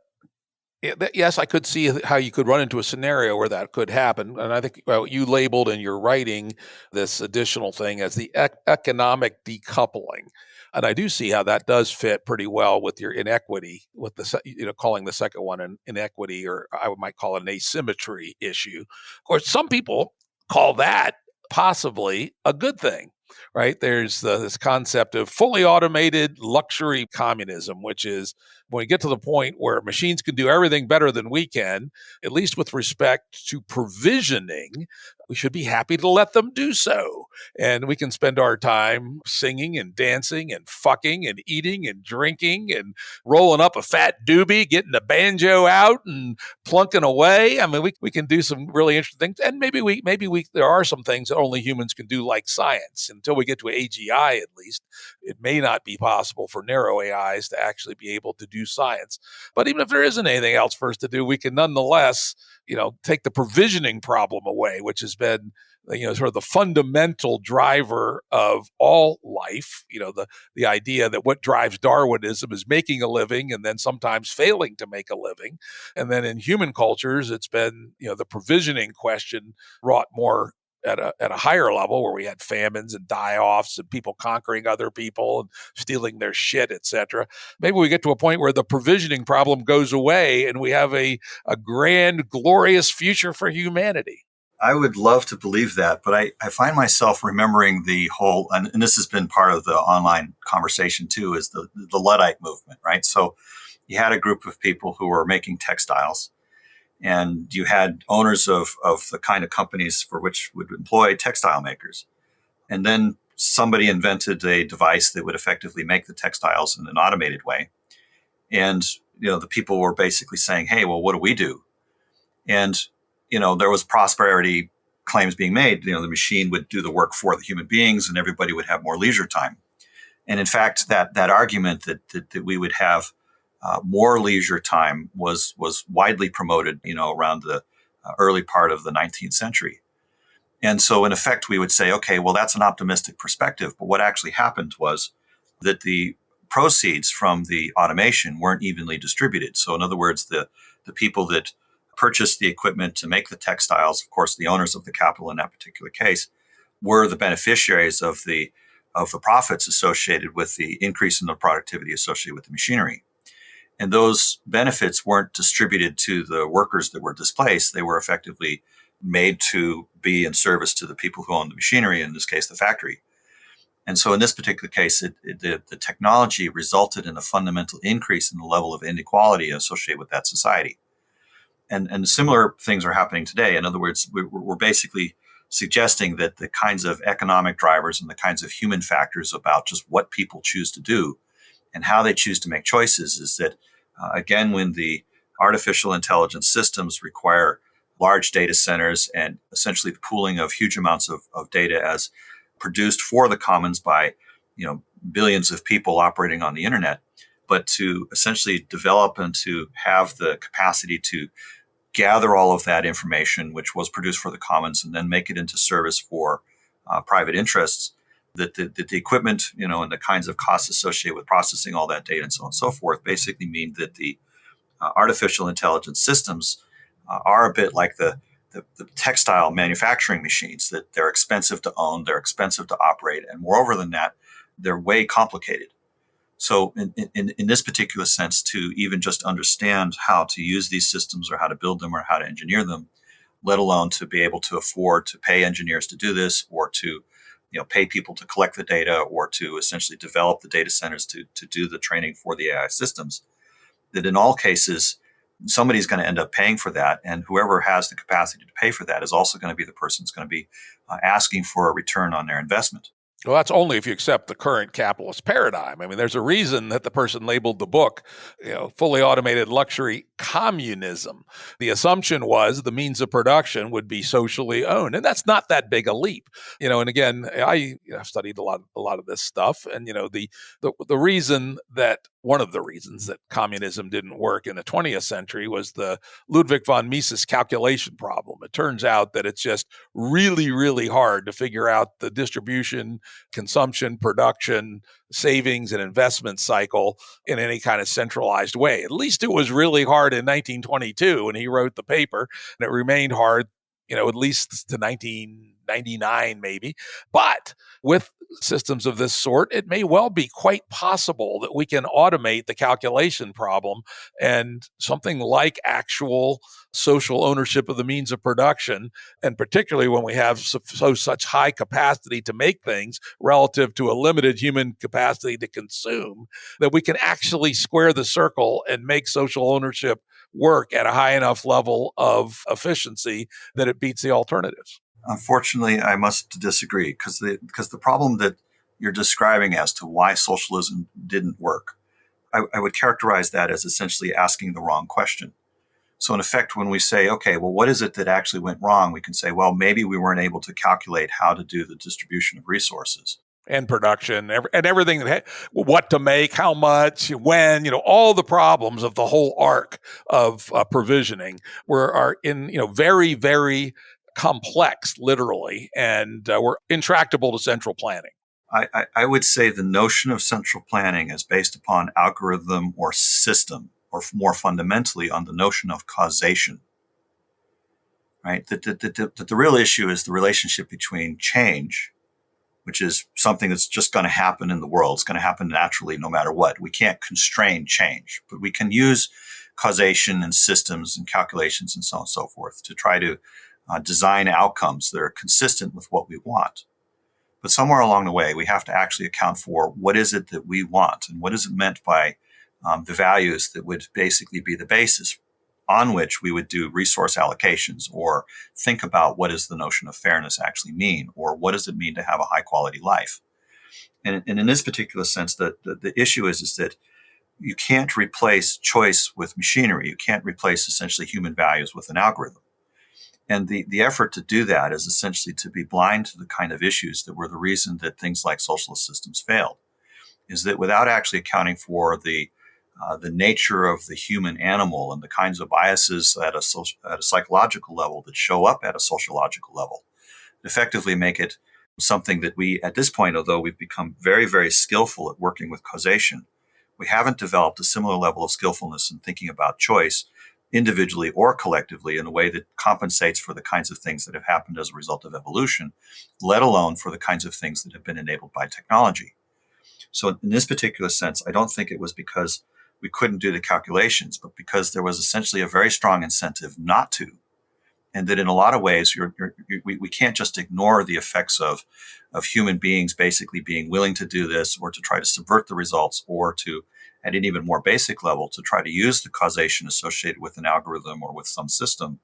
Speaker 1: yes, I could see how you could run into a scenario where that could happen. And I think you labeled in your writing this additional thing as the economic decoupling. And I do see how that does fit pretty well with your inequity, with the calling the second one an inequity, or I might call it an asymmetry issue. Of course, some people call that possibly a good thing, right? There's this concept of fully automated luxury communism, which is when we get to the point where machines can do everything better than we can, at least with respect to provisioning, we should be happy to let them do so. And we can spend our time singing and dancing and fucking and eating and drinking and rolling up a fat doobie, getting the banjo out and plunking away. I mean, we can do some really interesting things. And maybe there are some things that only humans can do, like science. Until we get to AGI, at least, it may not be possible for narrow AIs to actually be able to do science. But even if there isn't anything else for us to do, we can nonetheless, take the provisioning problem away, which has been, sort of the fundamental driver of all life. The idea that what drives Darwinism is making a living and then sometimes failing to make a living. And then in human cultures, it's been, the provisioning question wrought more at a higher level where we had famines and die-offs and people conquering other people and stealing their shit, etc. Maybe we get to a point where the provisioning problem goes away and we have a grand, glorious future for humanity.
Speaker 2: I would love to believe that, but I find myself remembering the whole, and this has been part of the online conversation too, is the Luddite movement, right? So you had a group of people who were making textiles, and you had owners of the kind of companies for which would employ textile makers. And then somebody invented a device that would effectively make the textiles in an automated way. And, the people were basically saying, hey, well, what do we do? And, there was prosperity claims being made. The machine would do the work for the human beings and everybody would have more leisure time. And in fact, that argument that we would have more leisure time was widely promoted, around the early part of the 19th century. And so in effect, we would say, okay, well, that's an optimistic perspective. But what actually happened was that the proceeds from the automation weren't evenly distributed. So in other words, the people that purchased the equipment to make the textiles, of course, the owners of the capital in that particular case, were the beneficiaries of the profits associated with the increase in the productivity associated with the machinery. And those benefits weren't distributed to the workers that were displaced. They were effectively made to be in service to the people who own the machinery, in this case, the factory. And so in this particular case, the technology resulted in a fundamental increase in the level of inequality associated with that society. And similar things are happening today. In other words, we're basically suggesting that the kinds of economic drivers and the kinds of human factors about just what people choose to do and how they choose to make choices is that, again, when the artificial intelligence systems require large data centers and essentially the pooling of huge amounts of data as produced for the commons by billions of people operating on the internet, but to essentially develop and to have the capacity to gather all of that information, which was produced for the commons, and then make it into service for private interests, that the equipment, and the kinds of costs associated with processing all that data and so on and so forth basically mean that the artificial intelligence systems are a bit like the textile manufacturing machines, that they're expensive to own, they're expensive to operate, and moreover than that, they're way complicated. So in this particular sense, to even just understand how to use these systems or how to build them or how to engineer them, let alone to be able to afford to pay engineers to do this or to pay people to collect the data or to essentially develop the data centers to do the training for the AI systems, that in all cases, somebody's going to end up paying for that. And whoever has the capacity to pay for that is also going to be the person who's going to be asking for a return on their investment.
Speaker 1: Well, that's only if you accept the current capitalist paradigm. I mean, there's a reason that the person labeled the book, fully automated luxury communism. The assumption was the means of production would be socially owned, and that's not that big a leap. And again, I've studied a lot of this stuff, and the reason that one of the reasons that communism didn't work in the 20th century was the Ludwig von Mises calculation problem. It turns out that it's just really, really hard to figure out the distribution, consumption, production, savings, and investment cycle in any kind of centralized way. At least it was really hard in 1922 when he wrote the paper, and it remained hard, at least to 1999 maybe. But with systems of this sort, it may well be quite possible that we can automate the calculation problem, and something like actual social ownership of the means of production, and particularly when we have such high capacity to make things relative to a limited human capacity to consume, that we can actually square the circle and make social ownership work at a high enough level of efficiency that it beats the alternatives.
Speaker 2: Unfortunately, I must disagree because the problem that you're describing as to why socialism didn't work, I would characterize that as essentially asking the wrong question. So in effect, when we say, okay, well, what is it that actually went wrong? We can say, well, maybe we weren't able to calculate how to do the distribution of resources.
Speaker 1: And production and everything what to make, how much, when, all the problems of the whole arc of provisioning are in, very, very complex, literally, and were intractable to central planning.
Speaker 2: I would say the notion of central planning is based upon algorithm or system, or more fundamentally on the notion of causation. right? That the real issue is the relationship between change, which is something that's just going to happen in the world. It's going to happen naturally no matter what. We can't constrain change, but we can use causation and systems and calculations and so on and so forth to try to design outcomes that are consistent with what we want. But somewhere along the way, we have to actually account for what is it that we want and what is it meant by the values that would basically be the basis on which we would do resource allocations or think about what does the notion of fairness actually mean, or what does it mean to have a high quality life. And in this particular sense, the issue is that you can't replace choice with machinery. You can't replace essentially human values with an algorithm. And the effort to do that is essentially to be blind to the kind of issues that were the reason that things like socialist systems failed, is that without actually accounting for the nature of the human animal and the kinds of biases at a psychological level that show up at a sociological level, effectively make it something that we, at this point, although we've become very, very skillful at working with causation, we haven't developed a similar level of skillfulness in thinking about choice individually or collectively in a way that compensates for the kinds of things that have happened as a result of evolution, let alone for the kinds of things that have been enabled by technology. So in this particular sense, I don't think it was because we couldn't do the calculations, but because there was essentially a very strong incentive not to. And that in a lot of ways, we can't just ignore the effects of human beings basically being willing to do this or to try to subvert the results or to, at an even more basic level, to try to use the causation associated with an algorithm or with some system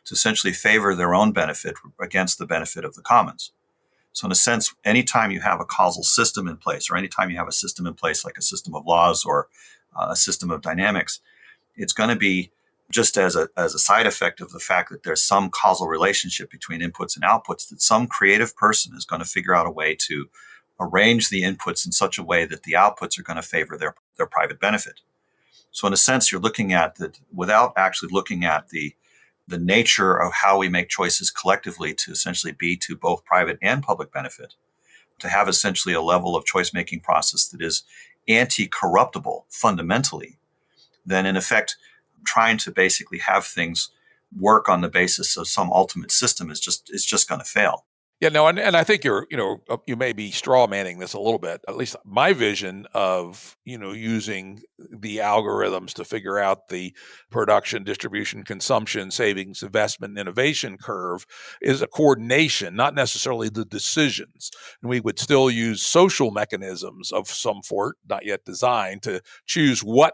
Speaker 2: to essentially favor their own benefit against the benefit of the commons. So in a sense, anytime you have a causal system in place, or anytime you have a system in place like a system of laws or a system of dynamics, it's going to be just as a side effect of the fact that there's some causal relationship between inputs and outputs, that some creative person is going to figure out a way to arrange the inputs in such a way that the outputs are going to favor their private benefit. So in a sense, you're looking at that without actually looking at the nature of how we make choices collectively to essentially be to both private and public benefit, to have essentially a level of choice-making process that is anti-corruptible fundamentally, then in effect, trying to basically have things work on the basis of some ultimate system is just going to fail.
Speaker 1: Yeah, no, and I think you may be straw manning this a little bit. At least my vision of, using the algorithms to figure out the production, distribution, consumption, savings, investment, and innovation curve is a coordination, not necessarily the decisions. And we would still use social mechanisms of some sort, not yet designed, to choose what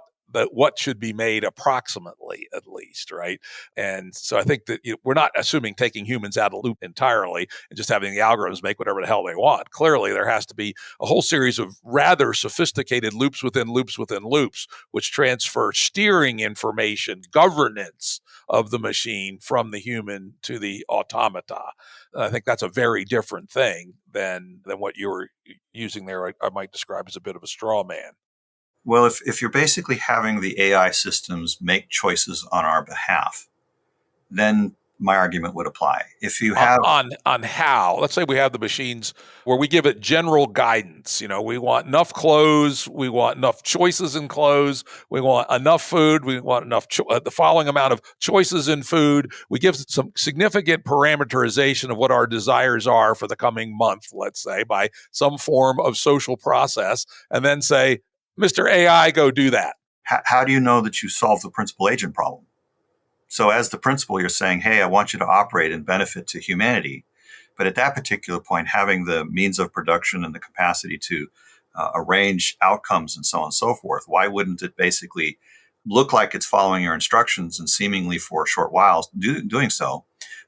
Speaker 1: should be made approximately, at least, right? And so I think that we're not assuming taking humans out of the loop entirely and just having the algorithms make whatever the hell they want. Clearly, there has to be a whole series of rather sophisticated loops within loops within loops, which transfer steering information, governance of the machine from the human to the automata. And I think that's a very different thing than what you were using there. I might describe as a bit of a straw man.
Speaker 2: Well, if you're basically having the AI systems make choices on our behalf, then my argument would apply. If you have
Speaker 1: on how, let's say we have the machines where we give it general guidance. We want enough clothes, we want enough choices in clothes, we want enough food, we want enough the following amount of choices in food. We give some significant parameterization of what our desires are for the coming month, let's say, by some form of social process, and then say, Mr. AI, go do that.
Speaker 2: How do you know that you solve the principal agent problem? So as the principal, you're saying, hey, I want you to operate and benefit to humanity. But at that particular point, having the means of production and the capacity to arrange outcomes and so on and so forth, why wouldn't it basically look like it's following your instructions and seemingly for a short while doing so,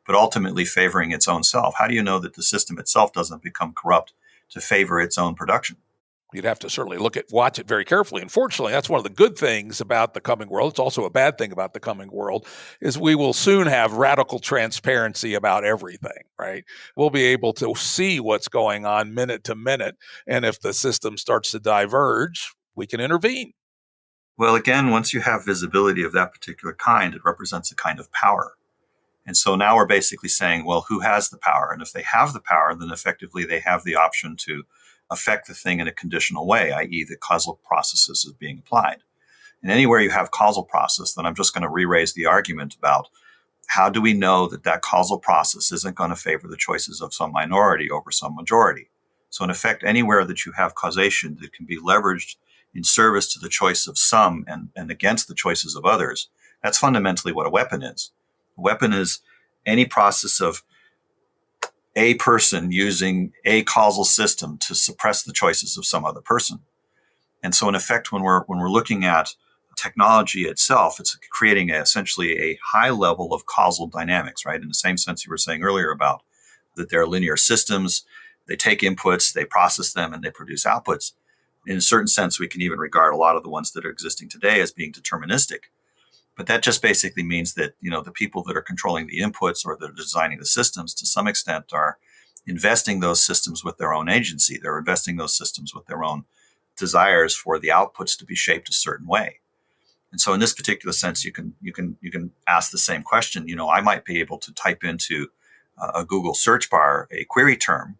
Speaker 2: but ultimately favoring its own self? How do you know that the system itself doesn't become corrupt to favor its own production?
Speaker 1: You'd have to certainly watch it very carefully. Unfortunately, that's one of the good things about the coming world. It's also a bad thing about the coming world is we will soon have radical transparency about everything, right? We'll be able to see what's going on minute to minute. And if the system starts to diverge, we can intervene.
Speaker 2: Well, again, once you have visibility of that particular kind, it represents a kind of power. And so now we're basically saying, well, who has the power? And if they have the power, then effectively they have the option to affect the thing in a conditional way, i.e. the causal processes is being applied. And anywhere you have causal process, then I'm just going to re-raise the argument about how do we know that that causal process isn't going to favor the choices of some minority over some majority? So in effect, anywhere that you have causation that can be leveraged in service to the choice of some and against the choices of others, that's fundamentally what a weapon is. A weapon is any process of a person using a causal system to suppress the choices of some other person. And so in effect, when we're looking at technology itself, it's creating essentially a high level of causal dynamics, right? In the same sense you were saying earlier about that there are linear systems, they take inputs, they process them, and they produce outputs. In a certain sense, we can even regard a lot of the ones that are existing today as being deterministic. But that just basically means that, the people that are controlling the inputs or that are designing the systems to some extent are investing those systems with their own agency. They're investing those systems with their own desires for the outputs to be shaped a certain way. And so in this particular sense, you can ask the same question. I might be able to type into a Google search bar a query term,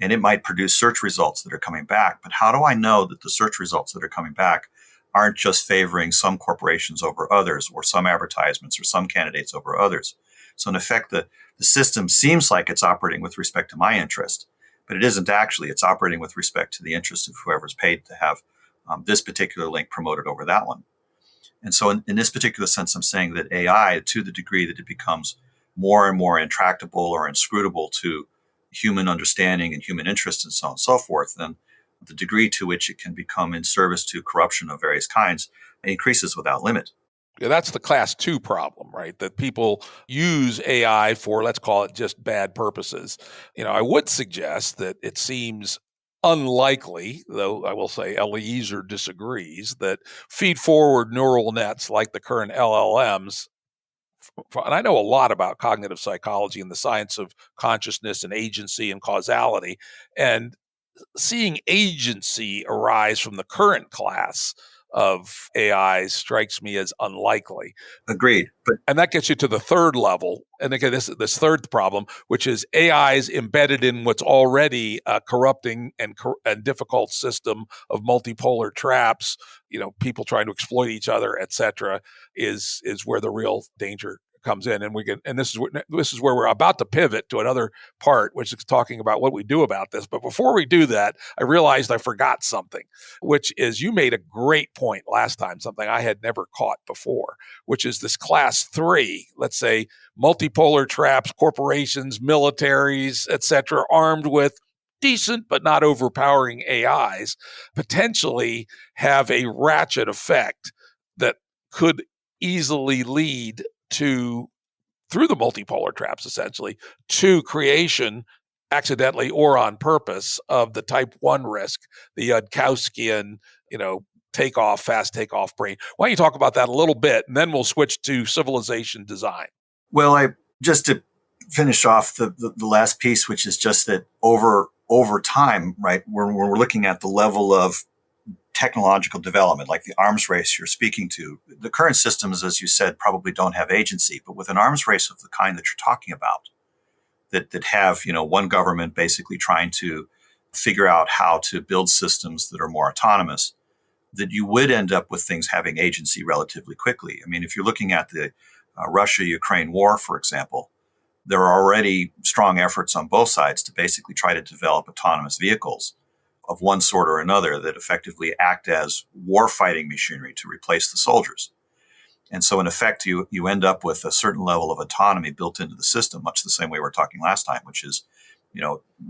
Speaker 2: and it might produce search results that are coming back. But how do I know that the search results that are coming back aren't just favoring some corporations over others, or some advertisements or some candidates over others? So in effect, the system seems like it's operating with respect to my interest, but it isn't actually. It's operating with respect to the interest of whoever's paid to have this particular link promoted over that one. And so in this particular sense, I'm saying that AI, to the degree that it becomes more and more intractable or inscrutable to human understanding and human interest and so on and so forth, then the degree to which it can become in service to corruption of various kinds increases without limit.
Speaker 1: Yeah, that's the class 2 problem, right? That people use AI for, let's call it, just bad purposes. I would suggest that it seems unlikely, though I will say Eliezer disagrees, that feed-forward neural nets like the current LLMs, and I know a lot about cognitive psychology and the science of consciousness and agency and causality, and seeing agency arise from the current class of AIs strikes me as unlikely.
Speaker 2: Agreed.
Speaker 1: And that gets you to the third level. And again, this third problem, which is AIs embedded in what's already a corrupting and difficult system of multipolar traps, people trying to exploit each other, et cetera, is where the real danger comes in. And this is where we're about to pivot to another part, which is talking about what we do about this. But before we do that, I realized I forgot something, which is you made a great point last time, something I had never caught before, which is this class 3, let's say multipolar traps, corporations, militaries, et cetera, armed with decent but not overpowering AIs, potentially have a ratchet effect that could easily lead to, through the multipolar traps essentially, to creation, accidentally or on purpose, of the type 1 risk, the Yudkowskian, fast takeoff brain. Why don't you talk about that a little bit, and then we'll switch to civilization design.
Speaker 2: Well, just to finish off the last piece, which is just that over time, right, when we're looking at the level of technological development, like the arms race you're speaking to, the current systems, as you said, probably don't have agency. But with an arms race of the kind that you're talking about, that have, one government basically trying to figure out how to build systems that are more autonomous, that you would end up with things having agency relatively quickly. I mean, if you're looking at the Russia-Ukraine war, for example, there are already strong efforts on both sides to basically try to develop autonomous vehicles of one sort or another that effectively act as war-fighting machinery to replace the soldiers. And so in effect, you end up with a certain level of autonomy built into the system, much the same way we were talking last time, which is,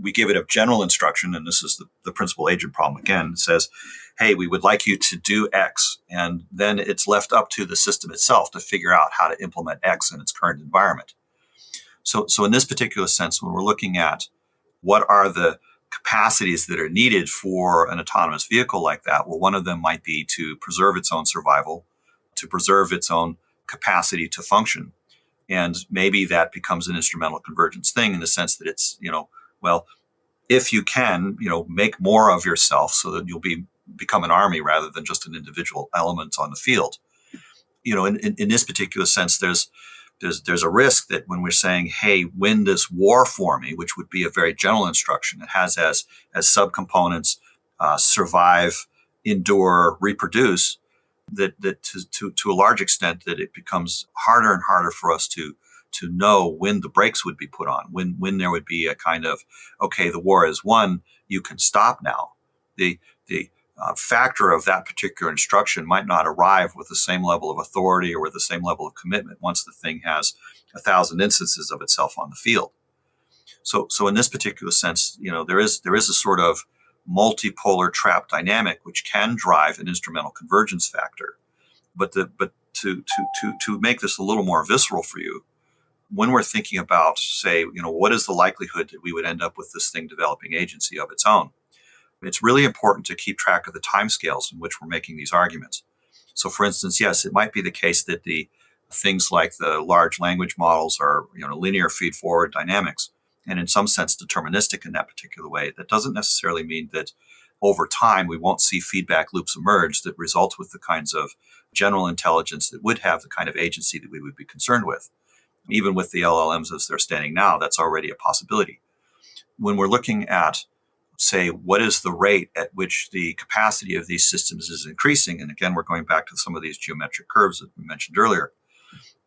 Speaker 2: we give it a general instruction, and this is the principal agent problem again. It says, hey, we would like you to do X, and then it's left up to the system itself to figure out how to implement X in its current environment. So in this particular sense, when we're looking at what are the capacities that are needed for an autonomous vehicle like that, well, one of them might be to preserve its own survival, to preserve its own capacity to function. And maybe that becomes an instrumental convergence thing in the sense that it's, well, if you can, make more of yourself so that you'll become an army rather than just an individual element on the field. In this particular sense, there's a risk that when we're saying, hey, win this war for me, which would be a very general instruction, it has as subcomponents survive, endure, reproduce, that to a large extent that it becomes harder and harder for us to to know when the brakes would be put on, when there would be a kind of, okay, the war is won, you can stop now. The factor of that particular instruction might not arrive with the same level of authority or with the same level of commitment once the thing has 1,000 instances of itself on the field. So in this particular sense, there is a sort of multipolar trap dynamic which can drive an instrumental convergence factor. But to make this a little more visceral for you, when we're thinking about, say, what is the likelihood that we would end up with this thing developing agency of its own, it's really important to keep track of the timescales in which we're making these arguments. So, for instance, yes, it might be the case that the things like the large language models are, linear feed-forward dynamics, and in some sense deterministic in that particular way. That doesn't necessarily mean that over time we won't see feedback loops emerge that result with the kinds of general intelligence that would have the kind of agency that we would be concerned with. Even with the LLMs as they're standing now, that's already a possibility. When we're looking at, say, what is the rate at which the capacity of these systems is increasing, and again, we're going back to some of these geometric curves that we mentioned earlier,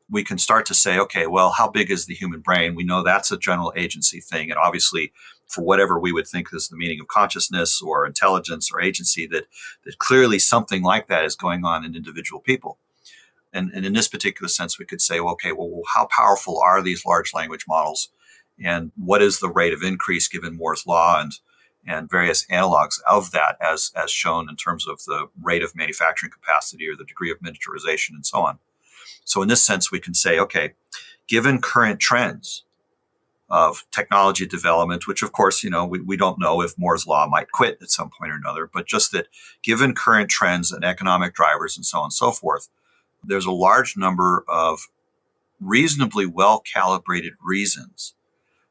Speaker 2: we can start to say, okay, well, how big is the human brain? We know that's a general agency thing. And obviously, for whatever we would think is the meaning of consciousness or intelligence or agency, that clearly something like that is going on in individual people. And in this particular sense, we could say, well, okay, well, how powerful are these large language models? And what is the rate of increase given Moore's law and various analogs of that as shown in terms of the rate of manufacturing capacity or the degree of miniaturization and so on. So in this sense, we can say, okay, given current trends of technology development, which of course, we don't know if Moore's law might quit at some point or another, but just that given current trends and economic drivers and so on and so forth, there's a large number of reasonably well-calibrated reasons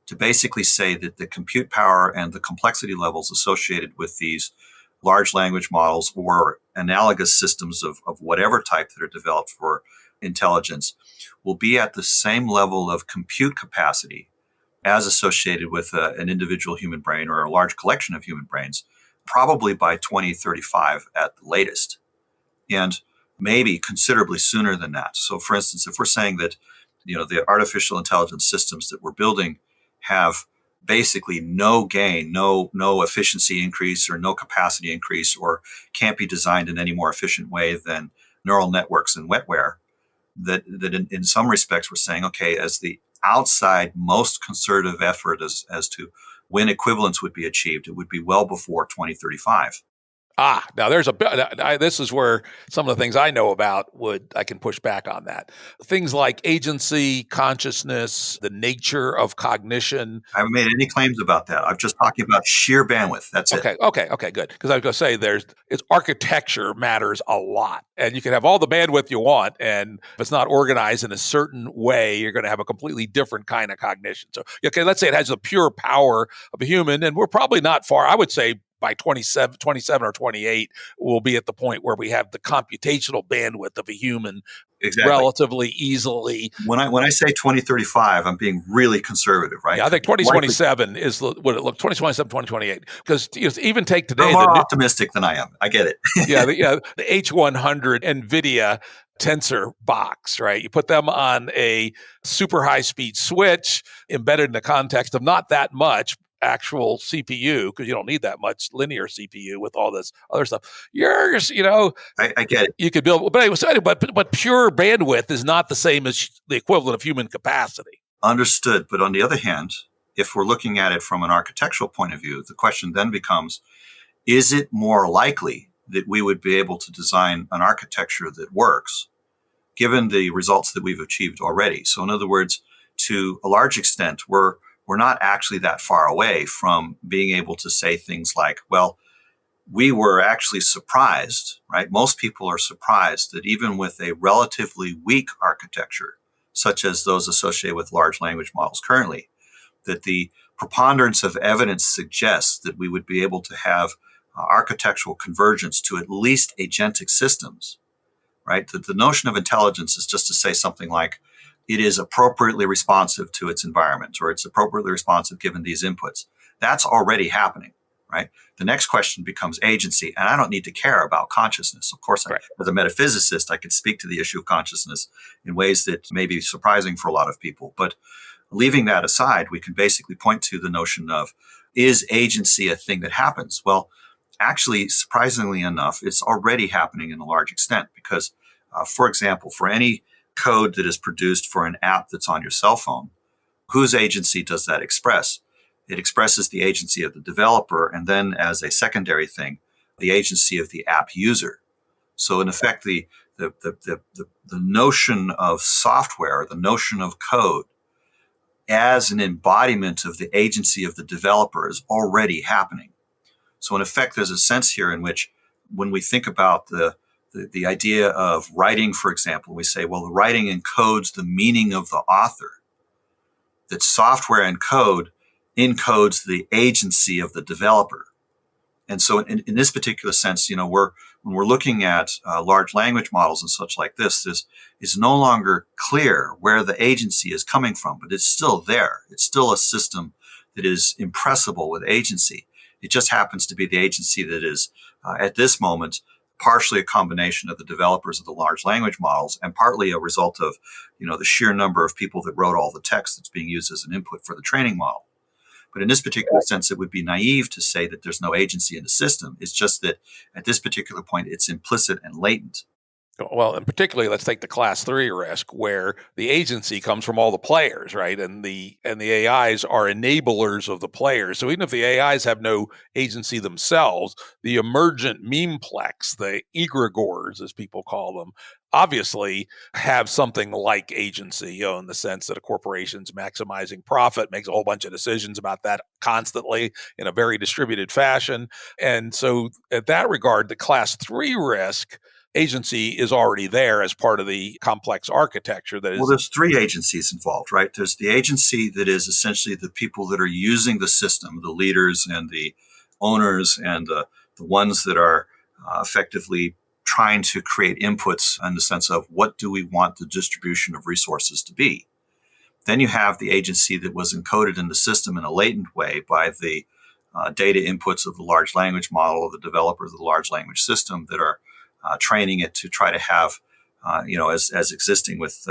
Speaker 2: to basically say that the compute power and the complexity levels associated with these large language models or analogous systems of whatever type that are developed for intelligence will be at the same level of compute capacity as associated with an individual human brain or a large collection of human brains, probably by 2035 at the latest, and maybe considerably sooner than that. So, for instance, if we're saying that the artificial intelligence systems that we're building have basically no gain, no efficiency increase or no capacity increase, or can't be designed in any more efficient way than neural networks and wetware, that in some respects we're saying, okay, as the outside most conservative effort as to when equivalence would be achieved, it would be well before 2035.
Speaker 1: Now this is where some of the things I know about I can push back on that. Things like agency, consciousness, the nature of cognition.
Speaker 2: I haven't made any claims about that. I'm just talking about sheer bandwidth. That's it.
Speaker 1: Okay, good. Because I was going to say its architecture matters a lot. And you can have all the bandwidth you want, and if it's not organized in a certain way, you're going to have a completely different kind of cognition. So, okay, let's say it has the pure power of a human, and we're probably not far. I would say by 27 or 28, we'll be at the point where we have the computational bandwidth of a human relatively easily.
Speaker 2: When I say 2035, I'm being really conservative, right?
Speaker 1: Yeah, I think 2027 is what it looks. 2027, 2028. Because even take today,
Speaker 2: you're more optimistic than I am. I get it.
Speaker 1: the H100 NVIDIA tensor box, right? You put them on a super high speed switch embedded in the context of not that much actual CPU, because you don't need that much linear CPU with all this other stuff.
Speaker 2: I get it.
Speaker 1: You could build, but anyway, but pure bandwidth is not the same as the equivalent of human capacity.
Speaker 2: Understood. But on the other hand, if we're looking at it from an architectural point of view, the question then becomes, is it more likely that we would be able to design an architecture that works, given the results that we've achieved already? So in other words, to a large extent, we're not actually that far away from being able to say things like, well, we were actually surprised, right? Most people are surprised that even with a relatively weak architecture, such as those associated with large language models currently, that the preponderance of evidence suggests that we would be able to have architectural convergence to at least agentic systems, right? That the notion of intelligence is just to say something like, it is appropriately responsive to its environment, or it's appropriately responsive given these inputs. That's already happening, right? The next question becomes agency, and I don't need to care about consciousness. Of course,
Speaker 1: Right.
Speaker 2: as a metaphysicist, I could speak to the issue of consciousness in ways that may be surprising for a lot of people. But leaving that aside, we can basically point to the notion of, is agency a thing that happens? Well, actually, surprisingly enough, it's already happening in a large extent because, for example, for any code that is produced for an app that's on your cell phone, whose agency does that express? It expresses the agency of the developer, and then as a secondary thing, the agency of the app user. So in effect, the notion of software, the notion of code as an embodiment of the agency of the developer is already happening. So in effect, there's a sense here in which when we think about the idea of writing, for example, we say, well, the writing encodes the meaning of the author, that software and code encodes the agency of the developer. And so in this particular sense, when we're looking at large language models and such like this, it's no longer clear where the agency is coming from, but it's still there. It's still a system that is impressible with agency. It just happens to be the agency that is, at this moment, partially a combination of the developers of the large language models and partly a result of, the sheer number of people that wrote all the text that's being used as an input for the training model. But in this particular sense, it would be naive to say that there's no agency in the system. It's just that at this particular point, it's implicit and latent.
Speaker 1: Well, and particularly, let's take the class 3 risk, where the agency comes from all the players, right? And the AIs are enablers of the players. So even if the AIs have no agency themselves, the emergent memeplex, the egregores, as people call them, obviously have something like agency, in the sense that a corporation's maximizing profit, makes a whole bunch of decisions about that constantly in a very distributed fashion. And so at that regard, the class 3 risk agency is already there as part of the complex architecture that is.
Speaker 2: Well, there's three agencies involved, right? There's the agency that is essentially the people that are using the system, the leaders and the owners and the ones that are effectively trying to create inputs in the sense of what do we want the distribution of resources to be. Then you have the agency that was encoded in the system in a latent way by the data inputs of the large language model, of the developers of the large language system that are training it to try to have, as existing with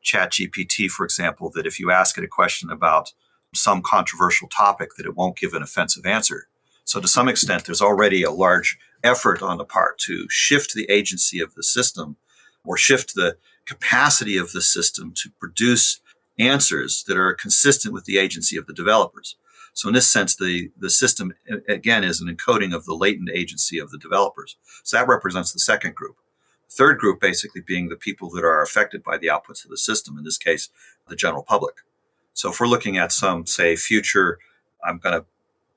Speaker 2: ChatGPT, for example, that if you ask it a question about some controversial topic, that it won't give an offensive answer. So to some extent, there's already a large effort on the part to shift the agency of the system or shift the capacity of the system to produce answers that are consistent with the agency of the developers. So in this sense, the system, again, is an encoding of the latent agency of the developers. So that represents the second group. The third group basically being the people that are affected by the outputs of the system, in this case, the general public. So if we're looking at some, say, future, I'm going to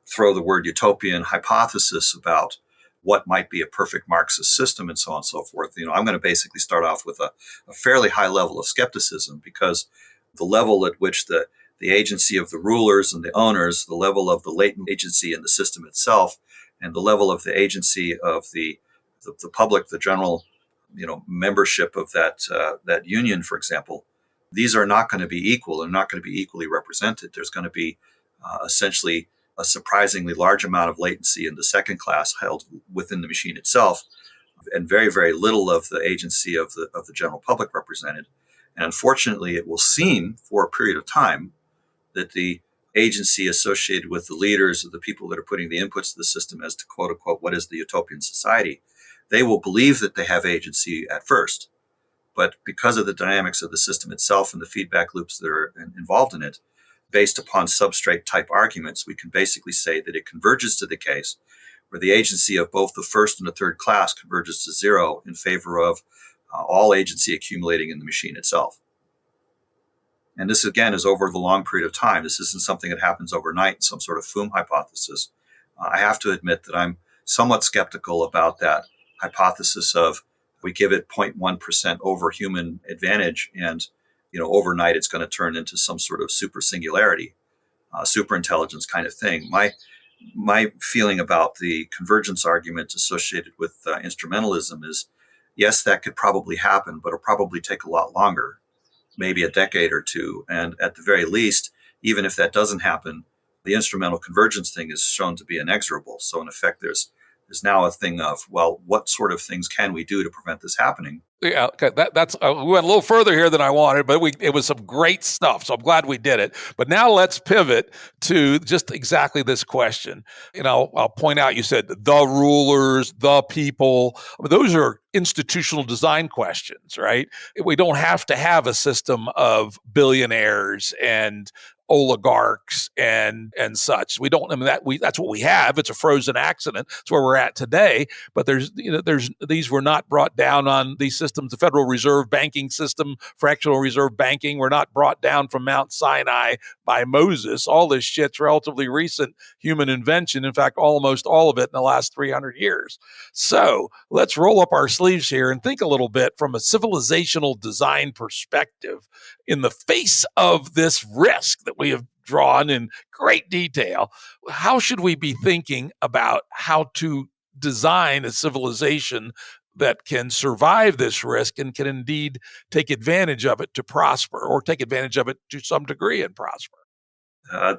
Speaker 2: throw the word utopian hypothesis about what might be a perfect Marxist system and so on and so forth, I'm going to basically start off with a fairly high level of skepticism, because the level at which the agency of the rulers and the owners, the level of the latent agency in the system itself, and the level of the agency of the public, the general, membership of that union, for example, these are not going to be equal and not going to be equally represented. There's going to be essentially a surprisingly large amount of latency in the second class held within the machine itself, and very, very little of the agency of the general public represented. And unfortunately, it will seem for a period of time that the agency associated with the leaders of the people that are putting the inputs to the system as to quote unquote, what is the utopian society, they will believe that they have agency at first. But because of the dynamics of the system itself and the feedback loops that are involved in it, based upon substrate type arguments, we can basically say that it converges to the case where the agency of both the first and the third class converges to zero in favor of all agency accumulating in the machine itself. And this, again, is over the long period of time. This isn't something that happens overnight, some sort of Fum hypothesis. I have to admit that I'm somewhat skeptical about that hypothesis of we give it 0.1% over human advantage and overnight it's going to turn into some sort of super singularity, super intelligence kind of thing. My feeling about the convergence argument associated with instrumentalism is, yes, that could probably happen, but it'll probably take a lot longer, maybe a decade or two. And at the very least, even if that doesn't happen, The instrumental convergence thing is shown to be inexorable. So in effect, there's now a thing of, well, what sort of things can we do to prevent this happening?
Speaker 1: Yeah, okay. That's we went a little further here than I wanted, but it was some great stuff. So I'm glad we did it. But now let's pivot to just exactly this question. I'll point out, you said the rulers, the people. I mean, those are institutional design questions, right? We don't have to have a system of billionaires and oligarchs and such. We don't. I mean, that's what we have. It's a frozen accident. It's where we're at today. But there's these were not brought down on these systems. The Federal Reserve banking system, fractional reserve banking, were not brought down from Mount Sinai by Moses. All this shit's relatively recent human invention. In fact, almost all of it in the last 300 years. So let's roll up our sleeves here and think a little bit from a civilizational design perspective in the face of this risk that we have drawn in great detail. How should we be thinking about how to design a civilization that can survive this risk and can indeed take advantage of it to prosper, or take advantage of it to some degree and prosper?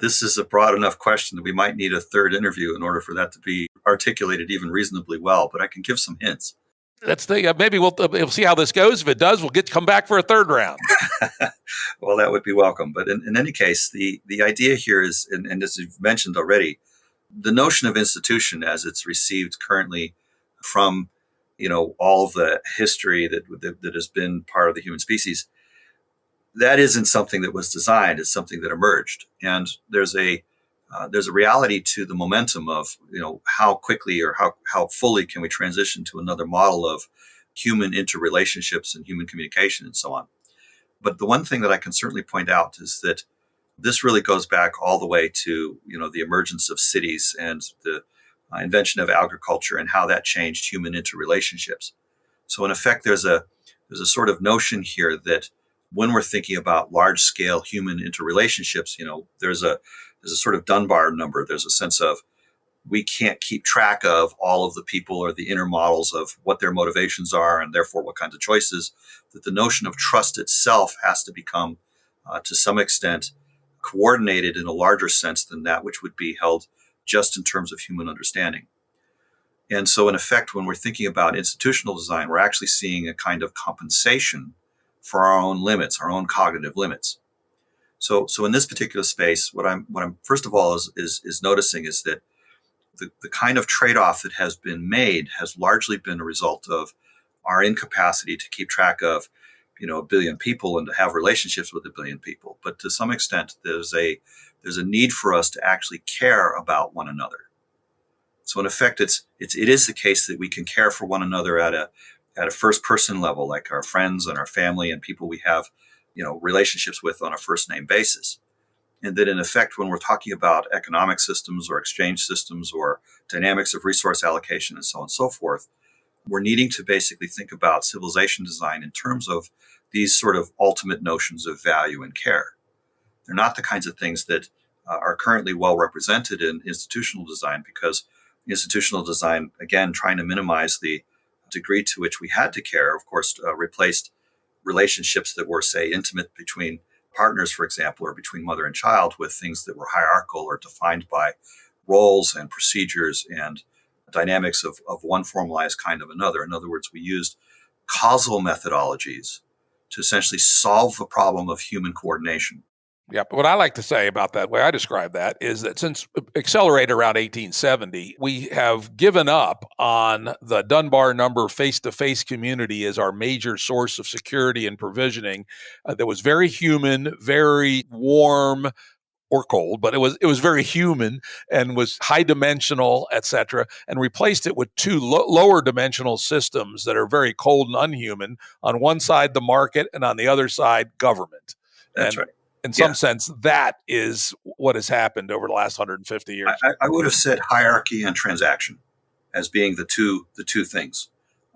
Speaker 2: This is a broad enough question that we might need a third interview in order for that to be articulated even reasonably well, but I can give some hints.
Speaker 1: That's the maybe we'll see how this goes. If it does, we'll come back for a third round.
Speaker 2: Well, that would be welcome. But in any case, the idea here is, and as you've mentioned already, the notion of institution as it's received currently from all of the history that has been part of the human species, that isn't something that was designed. It's something that emerged, and there's a reality to the momentum of how quickly or how fully can we transition to another model of human interrelationships and human communication and so on. But the one thing that I can certainly point out is that this really goes back all the way to the emergence of cities and the invention of agriculture and how that changed human interrelationships. So in effect, there's a sort of notion here that when we're thinking about large scale human interrelationships, there's a sort of Dunbar number. There's a sense of we can't keep track of all of the people or the inner models of what their motivations are and therefore what kinds of choices, that the notion of trust itself has to become, to some extent, coordinated in a larger sense than that which would be held just in terms of human understanding. And so, in effect, when we're thinking about institutional design, we're actually seeing a kind of compensation for our own limits, our own cognitive limits. So in this particular space, what I'm first of all is noticing is that the kind of trade-off that has been made has largely been a result of our incapacity to keep track of, a billion people and to have relationships with a billion people. But to some extent, there's a need for us to actually care about one another. So in effect, it is the case that we can care for one another at a first person level, like our friends and our family and people we have, relationships with on a first name basis. And that in effect, when we're talking about economic systems or exchange systems or dynamics of resource allocation and so on and so forth, we're needing to basically think about civilization design in terms of these sort of ultimate notions of value and care. They're not the kinds of things that are currently well represented in institutional design, because institutional design, again, trying to minimize the degree to which we had to care, of course, replaced relationships that were, say, intimate between partners, for example, or between mother and child, with things that were hierarchical or defined by roles and procedures and dynamics of one formalized kind of another. In other words, we used causal methodologies to essentially solve the problem of human coordination.
Speaker 1: Yeah, but what I like to say about that, way I describe that, is that since Accelerate around 1870, we have given up on the Dunbar number face-to-face community as our major source of security and provisioning. That was very human, very warm, or cold, but it was very human and was high dimensional, et cetera, and replaced it with two lower dimensional systems that are very cold and unhuman. On one side, the market, and on the other side, government.
Speaker 2: That's right.
Speaker 1: In some sense, that is what has happened over the last 150 years.
Speaker 2: I would have said hierarchy and transaction as being the two things,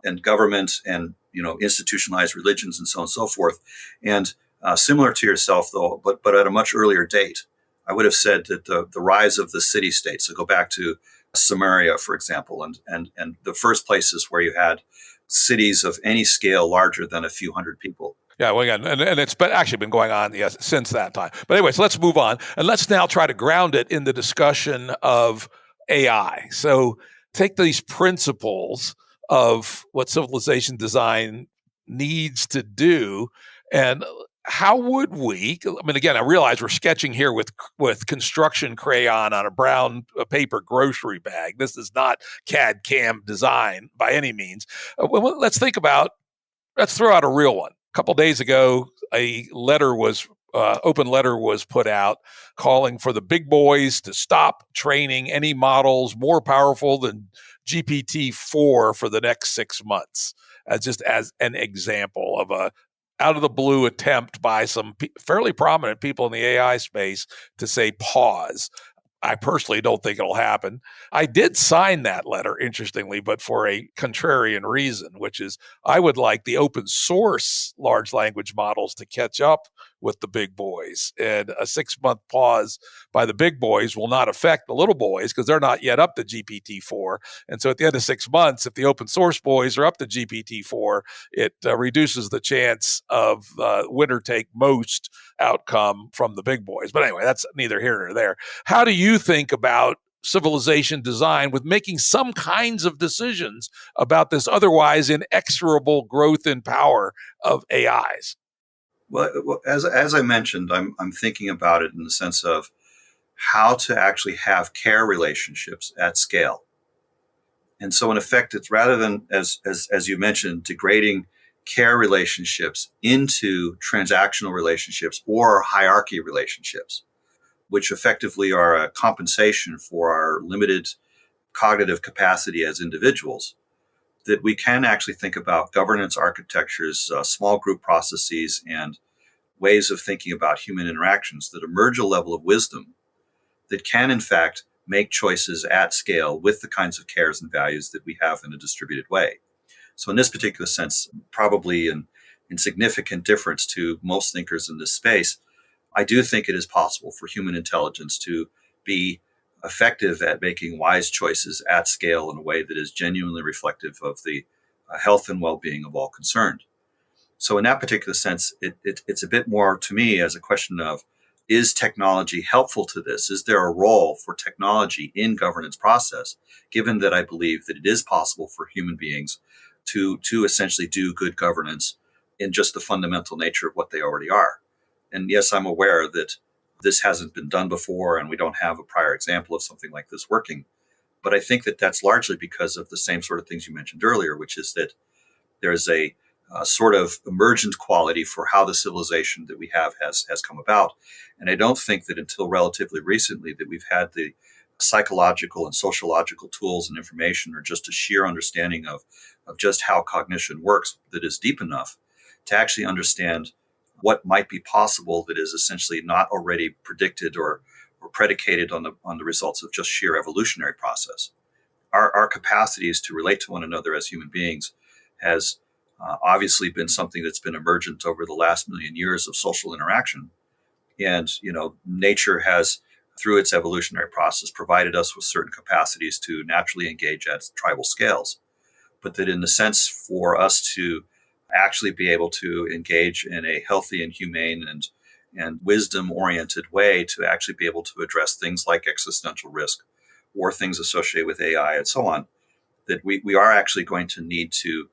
Speaker 2: and government and institutionalized religions and so on and so forth. And similar to yourself, though, but at a much earlier date, I would have said that the rise of the city state. So go back to Samaria, for example, and the first places where you had cities of any scale larger than a few hundred people.
Speaker 1: Yeah, well, again, and it's actually been going on since that time. But anyway, so let's move on. And let's now try to ground it in the discussion of AI. So take these principles of what civilization design needs to do, and how would we? I mean, again, I realize we're sketching here with construction crayon on a brown paper grocery bag. This is not CAD CAM design by any means. Let's think about. Let's throw out a real one. A couple days ago, a open letter was put out calling for the big boys to stop training any models more powerful than GPT-4 for the next 6 months, just as an example of a out of the blue attempt by some fairly prominent people in the AI space to say pause. I personally don't think it'll happen. I did sign that letter, interestingly, but for a contrarian reason, which is I would like the open source large language models to catch up with the big boys. And a 6-month pause by the big boys will not affect the little boys because they're not yet up to GPT-4. And so at the end of 6 months, if the open source boys are up to GPT-4, it reduces the chance of winner take most outcome from the big boys. But anyway, that's neither here nor there. How do you think about civilization design with making some kinds of decisions about this otherwise inexorable growth in power of AIs?
Speaker 2: Well, as I mentioned, I'm thinking about it in the sense of how to actually have care relationships at scale. And so, in effect, it's rather than, as you mentioned, degrading care relationships into transactional relationships or hierarchy relationships, which effectively are a compensation for our limited cognitive capacity as individuals, that we can actually think about governance architectures, small group processes, and ways of thinking about human interactions that emerge a level of wisdom that can, in fact, make choices at scale with the kinds of cares and values that we have in a distributed way. So, in this particular sense, probably an insignificant difference to most thinkers in this space, I do think it is possible for human intelligence to be effective at making wise choices at scale in a way that is genuinely reflective of the health and well-being of all concerned. So in that particular sense, it's a bit more to me as a question of, is technology helpful to this? Is there a role for technology in governance process, given that I believe that it is possible for human beings to essentially do good governance in just the fundamental nature of what they already are? And yes, I'm aware that this hasn't been done before and we don't have a prior example of something like this working. But I think that that's largely because of the same sort of things you mentioned earlier, which is that there's a sort of emergent quality for how the civilization that we have has come about. And I don't think that until relatively recently that we've had the psychological and sociological tools and information or just a sheer understanding of just how cognition works that is deep enough to actually understand what might be possible that is essentially not already predicted or predicated on the results of just sheer evolutionary process. Our capacities to relate to one another as human beings has obviously been something that's been emergent over the last million years of social interaction. And, nature has, through its evolutionary process, provided us with certain capacities to naturally engage at tribal scales. But that in the sense for us to actually be able to engage in a healthy and humane and wisdom-oriented way to actually be able to address things like existential risk or things associated with AI and so on, that we are actually going to need to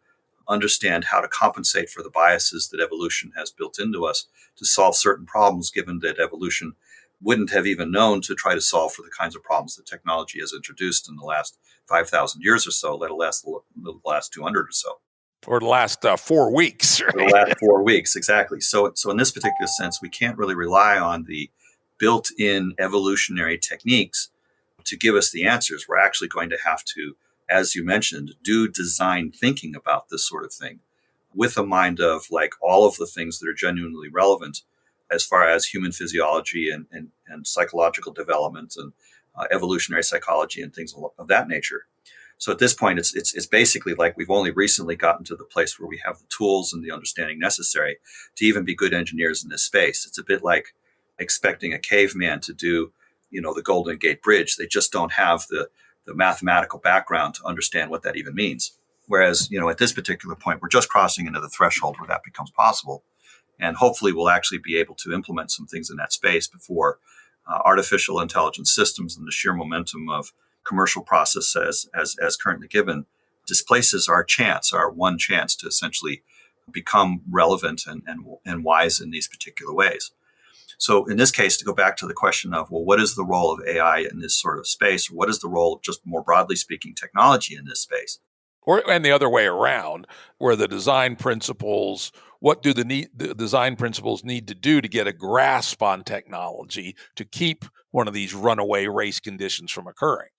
Speaker 2: understand how to compensate for the biases that evolution has built into us to solve certain problems, given that evolution wouldn't have even known to try to solve for the kinds of problems that technology has introduced in the last 5,000 years or so, let alone the last 200 or so.
Speaker 1: Or the last 4 weeks. Right?
Speaker 2: The last 4 weeks, exactly. So in this particular sense, we can't really rely on the built-in evolutionary techniques to give us the answers. We're actually going to have to, as you mentioned, do design thinking about this sort of thing with a mind of like all of the things that are genuinely relevant as far as human physiology and psychological development and evolutionary psychology and things of that nature. So at this point, it's basically like we've only recently gotten to the place where we have the tools and the understanding necessary to even be good engineers in this space. It's a bit like expecting a caveman to do, the Golden Gate Bridge. They just don't have the mathematical background to understand what that even means. Whereas, at this particular point, we're just crossing into the threshold where that becomes possible. And hopefully we'll actually be able to implement some things in that space before artificial intelligence systems and the sheer momentum of commercial process as currently given displaces our one chance to essentially become relevant and wise in these particular ways. So in this case, to go back to the question of, well, what is the role of AI in this sort of space? Or what is the role of, just more broadly speaking, technology in this space?
Speaker 1: And the other way around, where the design principles, what do the design principles need to do to get a grasp on technology to keep one of these runaway race conditions from occurring?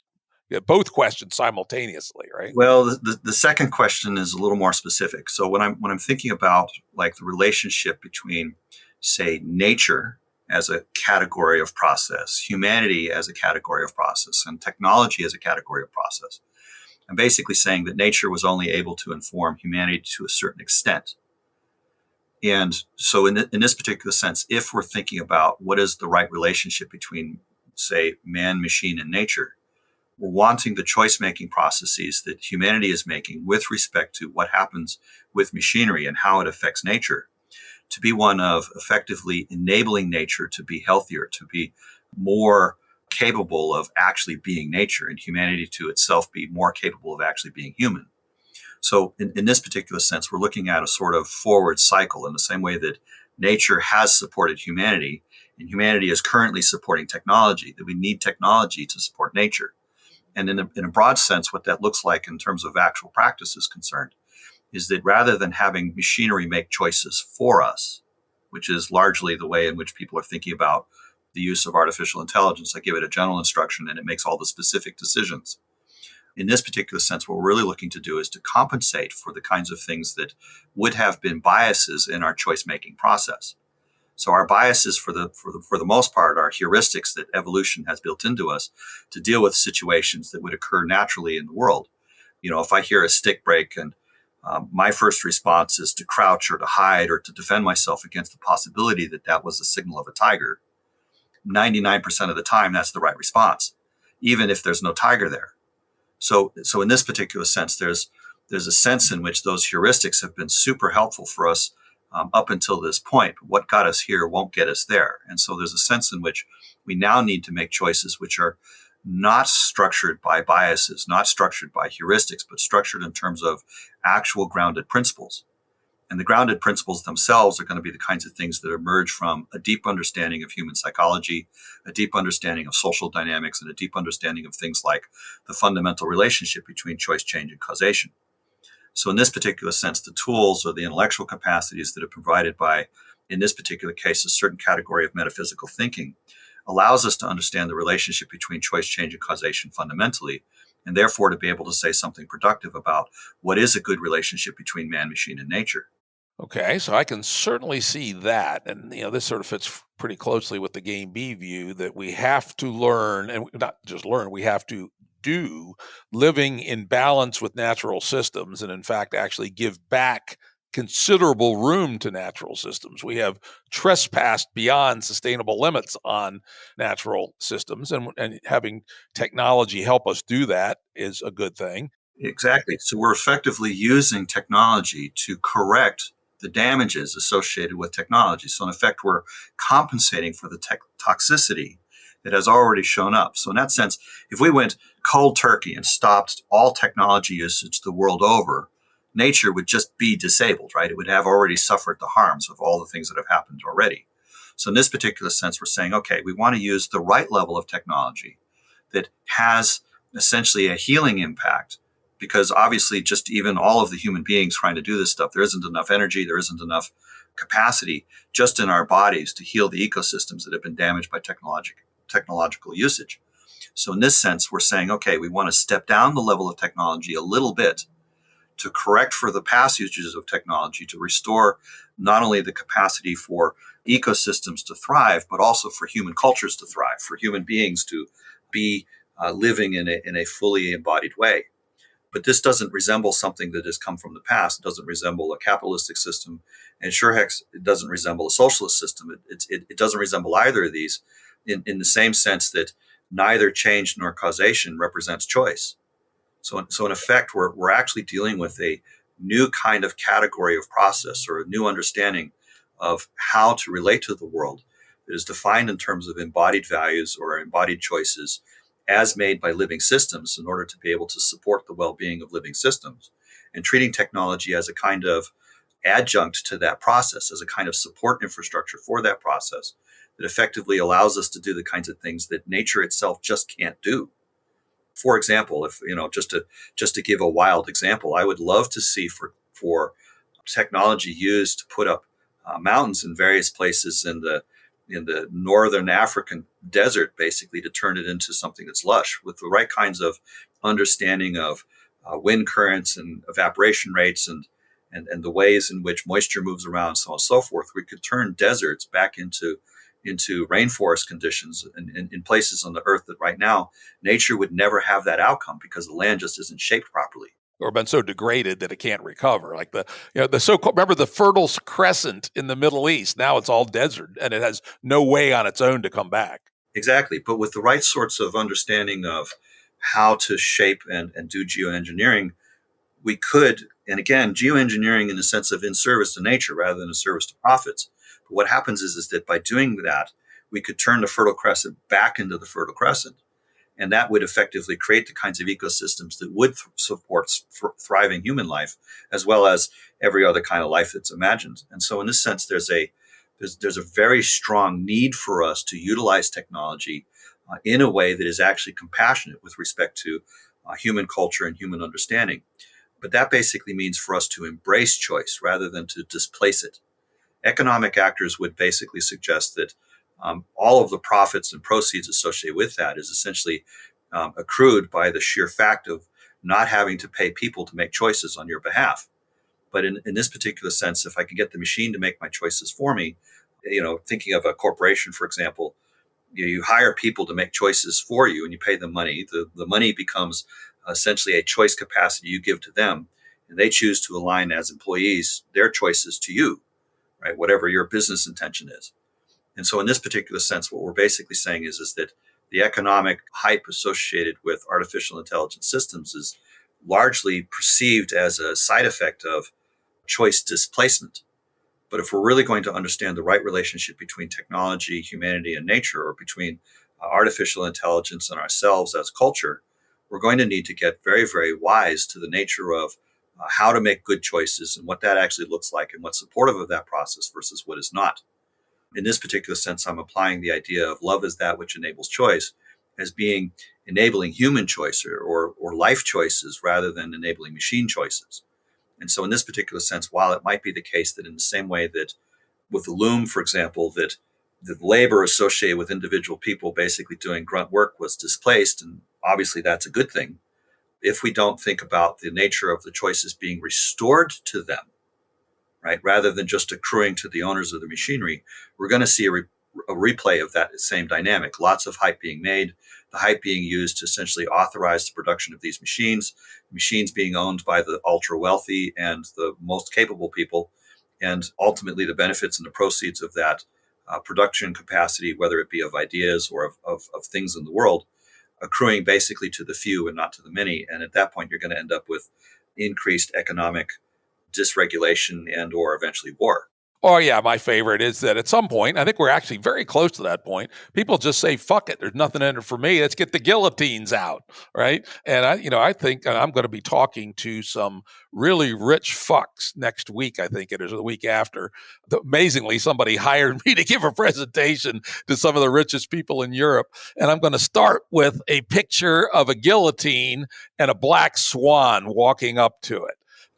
Speaker 1: Both questions simultaneously, right?
Speaker 2: Well, the second question is a little more specific. So when I'm thinking about like the relationship between, say, nature as a category of process, humanity as a category of process, and technology as a category of process, I'm basically saying that nature was only able to inform humanity to a certain extent. And so in this particular sense, if we're thinking about what is the right relationship between, say, man, machine, and nature, we're wanting the choice-making processes that humanity is making with respect to what happens with machinery and how it affects nature to be one of effectively enabling nature to be healthier, to be more capable of actually being nature, and humanity to itself be more capable of actually being human. So in this particular sense, we're looking at a sort of forward cycle in the same way that nature has supported humanity, and humanity is currently supporting technology, that we need technology to support nature. And in a broad sense, what that looks like in terms of actual practice is concerned is that rather than having machinery make choices for us, which is largely the way in which people are thinking about the use of artificial intelligence, I give it a general instruction and it makes all the specific decisions. In this particular sense, what we're really looking to do is to compensate for the kinds of things that would have been biases in our choice-making process. So our biases, for the most part, are heuristics that evolution has built into us to deal with situations that would occur naturally in the world. If I hear a stick break and my first response is to crouch or to hide or to defend myself against the possibility that that was a signal of a tiger, 99% of the time that's the right response, even if there's no tiger there. So in this particular sense, there's a sense in which those heuristics have been super helpful for us up until this point. What got us here won't get us there. And so there's a sense in which we now need to make choices which are not structured by biases, not structured by heuristics, but structured in terms of actual grounded principles. And the grounded principles themselves are going to be the kinds of things that emerge from a deep understanding of human psychology, a deep understanding of social dynamics, and a deep understanding of things like the fundamental relationship between choice, change, and causation. So in this particular sense, the tools or the intellectual capacities that are provided by, in this particular case, a certain category of metaphysical thinking allows us to understand the relationship between choice, change, and causation fundamentally, and therefore to be able to say something productive about what is a good relationship between man, machine, and nature.
Speaker 1: Okay, so I can certainly see that. And, this sort of fits pretty closely with the game B view that we have to learn, and not just learn, we have to do living in balance with natural systems, and in fact, actually give back considerable room to natural systems. We have trespassed beyond sustainable limits on natural systems, and having technology help us do that is a good thing.
Speaker 2: Exactly. So we're effectively using technology to correct the damages associated with technology. So in effect, we're compensating for the toxicity that has already shown up. So in that sense, if we went cold turkey and stopped all technology usage the world over, nature would just be disabled, right? It would have already suffered the harms of all the things that have happened already. So in this particular sense, we're saying, okay, we want to use the right level of technology that has essentially a healing impact, because obviously just even all of the human beings trying to do this stuff, there isn't enough energy, there isn't enough capacity just in our bodies to heal the ecosystems that have been damaged by technological usage. So in this sense, we're saying, okay, we want to step down the level of technology a little bit to correct for the past usages of technology, to restore not only the capacity for ecosystems to thrive, but also for human cultures to thrive, for human beings to be living in a fully embodied way. But this doesn't resemble something that has come from the past. It doesn't resemble a capitalistic system. And sure heck, it doesn't resemble a socialist system. It doesn't resemble either of these in the same sense that neither change nor causation represents choice. So in effect, we're actually dealing with a new kind of category of process, or a new understanding of how to relate to the world that is defined in terms of embodied values or embodied choices as made by living systems in order to be able to support the well-being of living systems, and treating technology as a kind of adjunct to that process, as a kind of support infrastructure for that process that effectively allows us to do the kinds of things that nature itself just can't do. For example, if just to give a wild example, I would love to see for technology used to put up mountains in various places in the northern African desert, basically to turn it into something that's lush with the right kinds of understanding of wind currents and evaporation rates and the ways in which moisture moves around, so on and so forth. We could turn deserts back into rainforest conditions in places on the earth that right now nature would never have that outcome because the land just isn't shaped properly
Speaker 1: or been so degraded that it can't recover. Like the so-called, remember the Fertile Crescent in the Middle East? Now it's all desert and it has no way on its own to come back.
Speaker 2: Exactly. But with the right sorts of understanding of how to shape and do geoengineering, we could, and again, geoengineering in the sense of in service to nature rather than in service to profits. But what happens is that by doing that, we could turn the Fertile Crescent back into the Fertile Crescent. And that would effectively create the kinds of ecosystems that would support thriving human life, as well as every other kind of life that's imagined. And so in this sense, there's a very strong need for us to utilize technology in a way that is actually compassionate with respect to human culture and human understanding. But that basically means for us to embrace choice rather than to displace it. Economic actors would basically suggest that all of the profits and proceeds associated with that is essentially accrued by the sheer fact of not having to pay people to make choices on your behalf. But in this particular sense, if I can get the machine to make my choices for me, thinking of a corporation, for example, you hire people to make choices for you and you pay them money. The money becomes essentially a choice capacity you give to them, and they choose to align as employees their choices to you, right? Whatever your business intention is. And so in this particular sense, what we're basically saying is that the economic hype associated with artificial intelligence systems is largely perceived as a side effect of choice displacement. But if we're really going to understand the right relationship between technology, humanity, and nature, or between artificial intelligence and ourselves as culture, we're going to need to get very, very wise to the nature of how to make good choices and what that actually looks like and what's supportive of that process versus what is not. In this particular sense, I'm applying the idea of love is that which enables choice as being enabling human choice or life choices rather than enabling machine choices. And so in this particular sense, while it might be the case that in the same way that with the loom, for example, that the labor associated with individual people basically doing grunt work was displaced, and obviously that's a good thing, if we don't think about the nature of the choices being restored to them, right, rather than just accruing to the owners of the machinery, we're going to see a replay of that same dynamic. Lots of hype being made, the hype being used to essentially authorize the production of these machines being owned by the ultra wealthy and the most capable people, and ultimately the benefits and the proceeds of that production capacity, whether it be of ideas or of things in the world, accruing basically to the few and not to the many. And at that point, you're going to end up with increased economic dysregulation and or eventually war.
Speaker 1: Oh, yeah, my favorite is that at some point, I think we're actually very close to that point, people just say, fuck it, there's nothing in it for me. Let's get the guillotines out, right? And I think I'm going to be talking to some really rich fucks next week, I think it is, or the week after. Amazingly, somebody hired me to give a presentation to some of the richest people in Europe. And I'm going to start with a picture of a guillotine and a black swan walking up to it.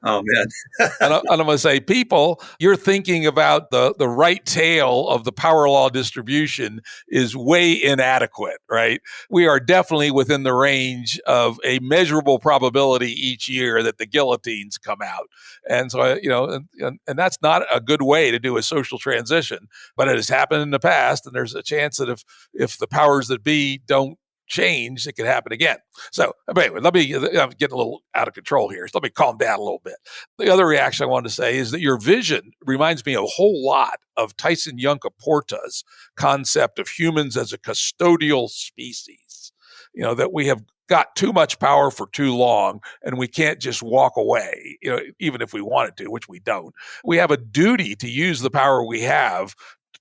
Speaker 2: Oh, man.
Speaker 1: And I'm going to say, people, you're thinking about the right tail of the power law distribution is way inadequate, right? We are definitely within the range of a measurable probability each year that the guillotines come out. And so, and that's not a good way to do a social transition, but it has happened in the past. And there's a chance that if the powers that be don't change, it could happen again. So anyway, I'm getting a little out of control here. So let me calm down a little bit. The other reaction I wanted to say is that your vision reminds me a whole lot of Tyson Yunkaporta's concept of humans as a custodial species. that we have got too much power for too long and we can't just walk away, even if we wanted to, which we don't. We have a duty to use the power we have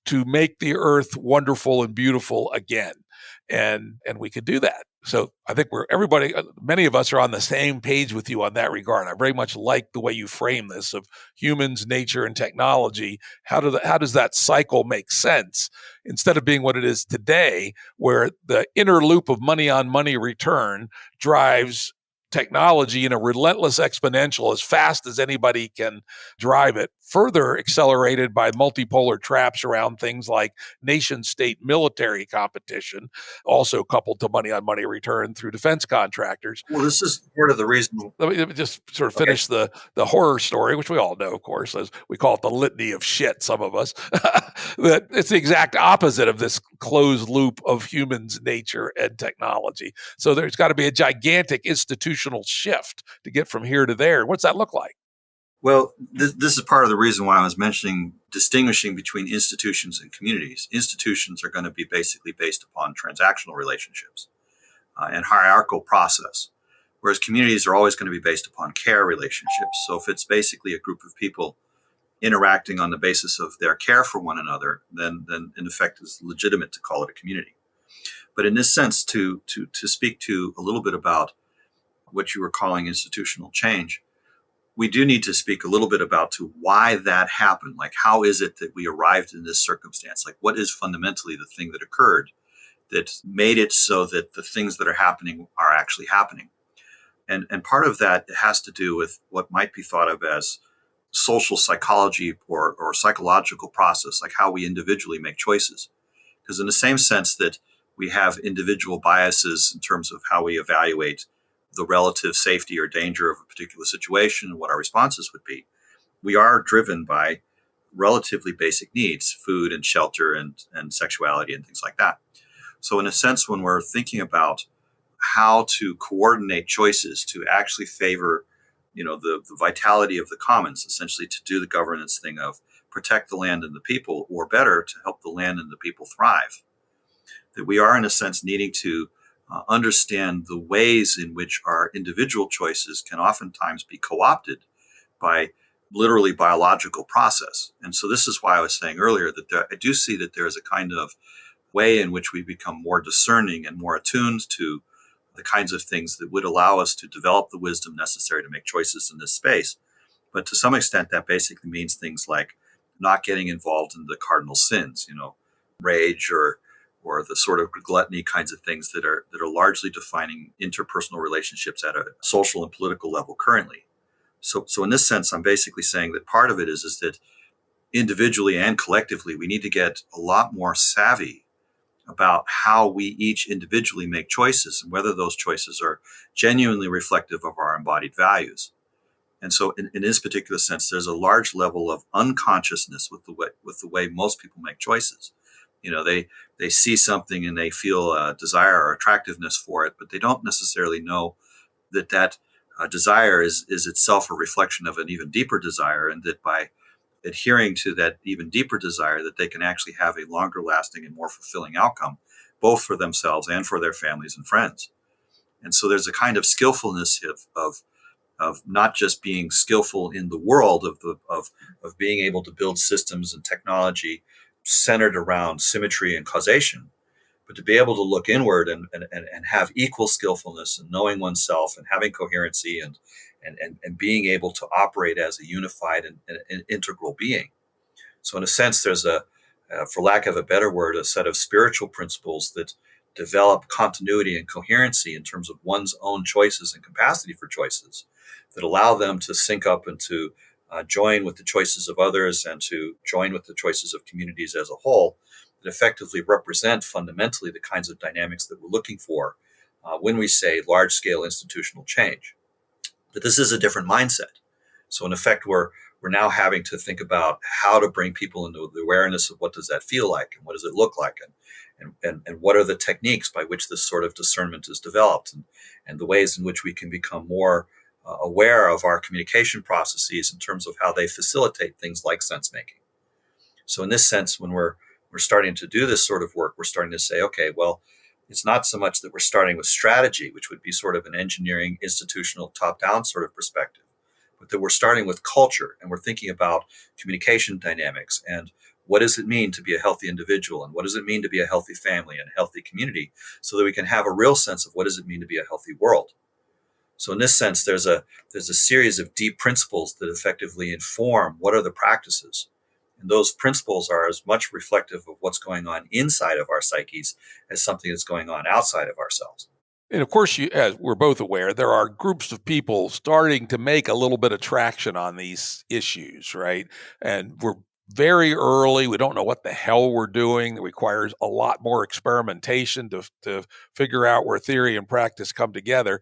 Speaker 1: to make the earth wonderful and beautiful again. And we could do that. So I think many of us are on the same page with you on that regard. I very much like the way you frame this of humans, nature, and technology. How does that cycle make sense instead of being what it is today, where the inner loop of money on money return drives technology in a relentless exponential as fast as anybody can drive it, further accelerated by multipolar traps around things like nation-state military competition, also coupled to money on money return through defense contractors.
Speaker 2: Well, this is part of the reason.
Speaker 1: Let me just sort of finish the horror story, which we all know, of course, as we call it the litany of shit, some of us, that it's the exact opposite of this closed loop of humans, nature, and technology. So there's got to be a gigantic institutional shift to get from here to there. What's that look like?
Speaker 2: Well, this is part of the reason why I was mentioning distinguishing between institutions and communities. Institutions are going to be basically based upon transactional relationships and hierarchical process, whereas communities are always going to be based upon care relationships. So if it's basically a group of people interacting on the basis of their care for one another, then in effect it's legitimate to call it a community. But in this sense, to speak to a little bit about what you were calling institutional change, we do need to speak a little bit about to why that happened. Like, how is it that we arrived in this circumstance? Like, what is fundamentally the thing that occurred that made it so that the things that are happening are actually happening? And part of that has to do with what might be thought of as social psychology or psychological process, like how we individually make choices. Because in the same sense that we have individual biases in terms of how we evaluate the relative safety or danger of a particular situation and what our responses would be, we are driven by relatively basic needs, food and shelter and sexuality and things like that. So in a sense, when we're thinking about how to coordinate choices to actually favor, the vitality of the commons, essentially to do the governance thing of protect the land and the people, or better, to help the land and the people thrive, that we are in a sense needing to understand the ways in which our individual choices can oftentimes be co-opted by literally biological process. And so this is why I was saying earlier that I do see that there is a kind of way in which we become more discerning and more attuned to the kinds of things that would allow us to develop the wisdom necessary to make choices in this space. But to some extent, that basically means things like not getting involved in the cardinal sins, rage or the sort of gluttony kinds of things that are largely defining interpersonal relationships at a social and political level currently. So in this sense, I'm basically saying that part of it is that individually and collectively, we need to get a lot more savvy about how we each individually make choices and whether those choices are genuinely reflective of our embodied values. And so in this particular sense, there's a large level of unconsciousness with the way most people make choices. They see something and they feel a desire or attractiveness for it, but they don't necessarily know that desire is itself a reflection of an even deeper desire, and that by adhering to that even deeper desire, that they can actually have a longer lasting and more fulfilling outcome, both for themselves and for their families and friends. And so there's a kind of skillfulness of not just being skillful in the world of being able to build systems and technology centered around symmetry and causation, but to be able to look inward and have equal skillfulness in knowing oneself and having coherency and being able to operate as a unified and integral being. So in a sense, there's for lack of a better word, a set of spiritual principles that develop continuity and coherency in terms of one's own choices and capacity for choices that allow them to sync up and to join with the choices of others and to join with the choices of communities as a whole, that effectively represent fundamentally the kinds of dynamics that we're looking for when we say large-scale institutional change. But this is a different mindset. So in effect, we're now having to think about how to bring people into the awareness of what does that feel like and what does it look like, and what are the techniques by which this sort of discernment is developed, and the ways in which we can become more aware of our communication processes in terms of how they facilitate things like sense making. So in this sense, when we're starting to do this sort of work, we're starting to say, okay, well, It's not so much that we're starting with strategy, which would be sort of an engineering, institutional, top-down sort of perspective, but that we're starting with culture and we're thinking about communication dynamics and what does it mean to be a healthy individual and what does it mean to be a healthy family and a healthy community, so that we can have a real sense of what does it mean to be a healthy world. So in this sense, there's a series of deep principles that effectively inform what are the practices. And those principles are as much reflective of what's going on inside of our psyches as something that's going on outside of ourselves.
Speaker 1: And of course, as we're both aware, there are groups of people starting to make a little bit of traction on these issues, right? And we're very early. We don't know what the hell we're doing. It requires a lot more experimentation to figure out where theory and practice come together.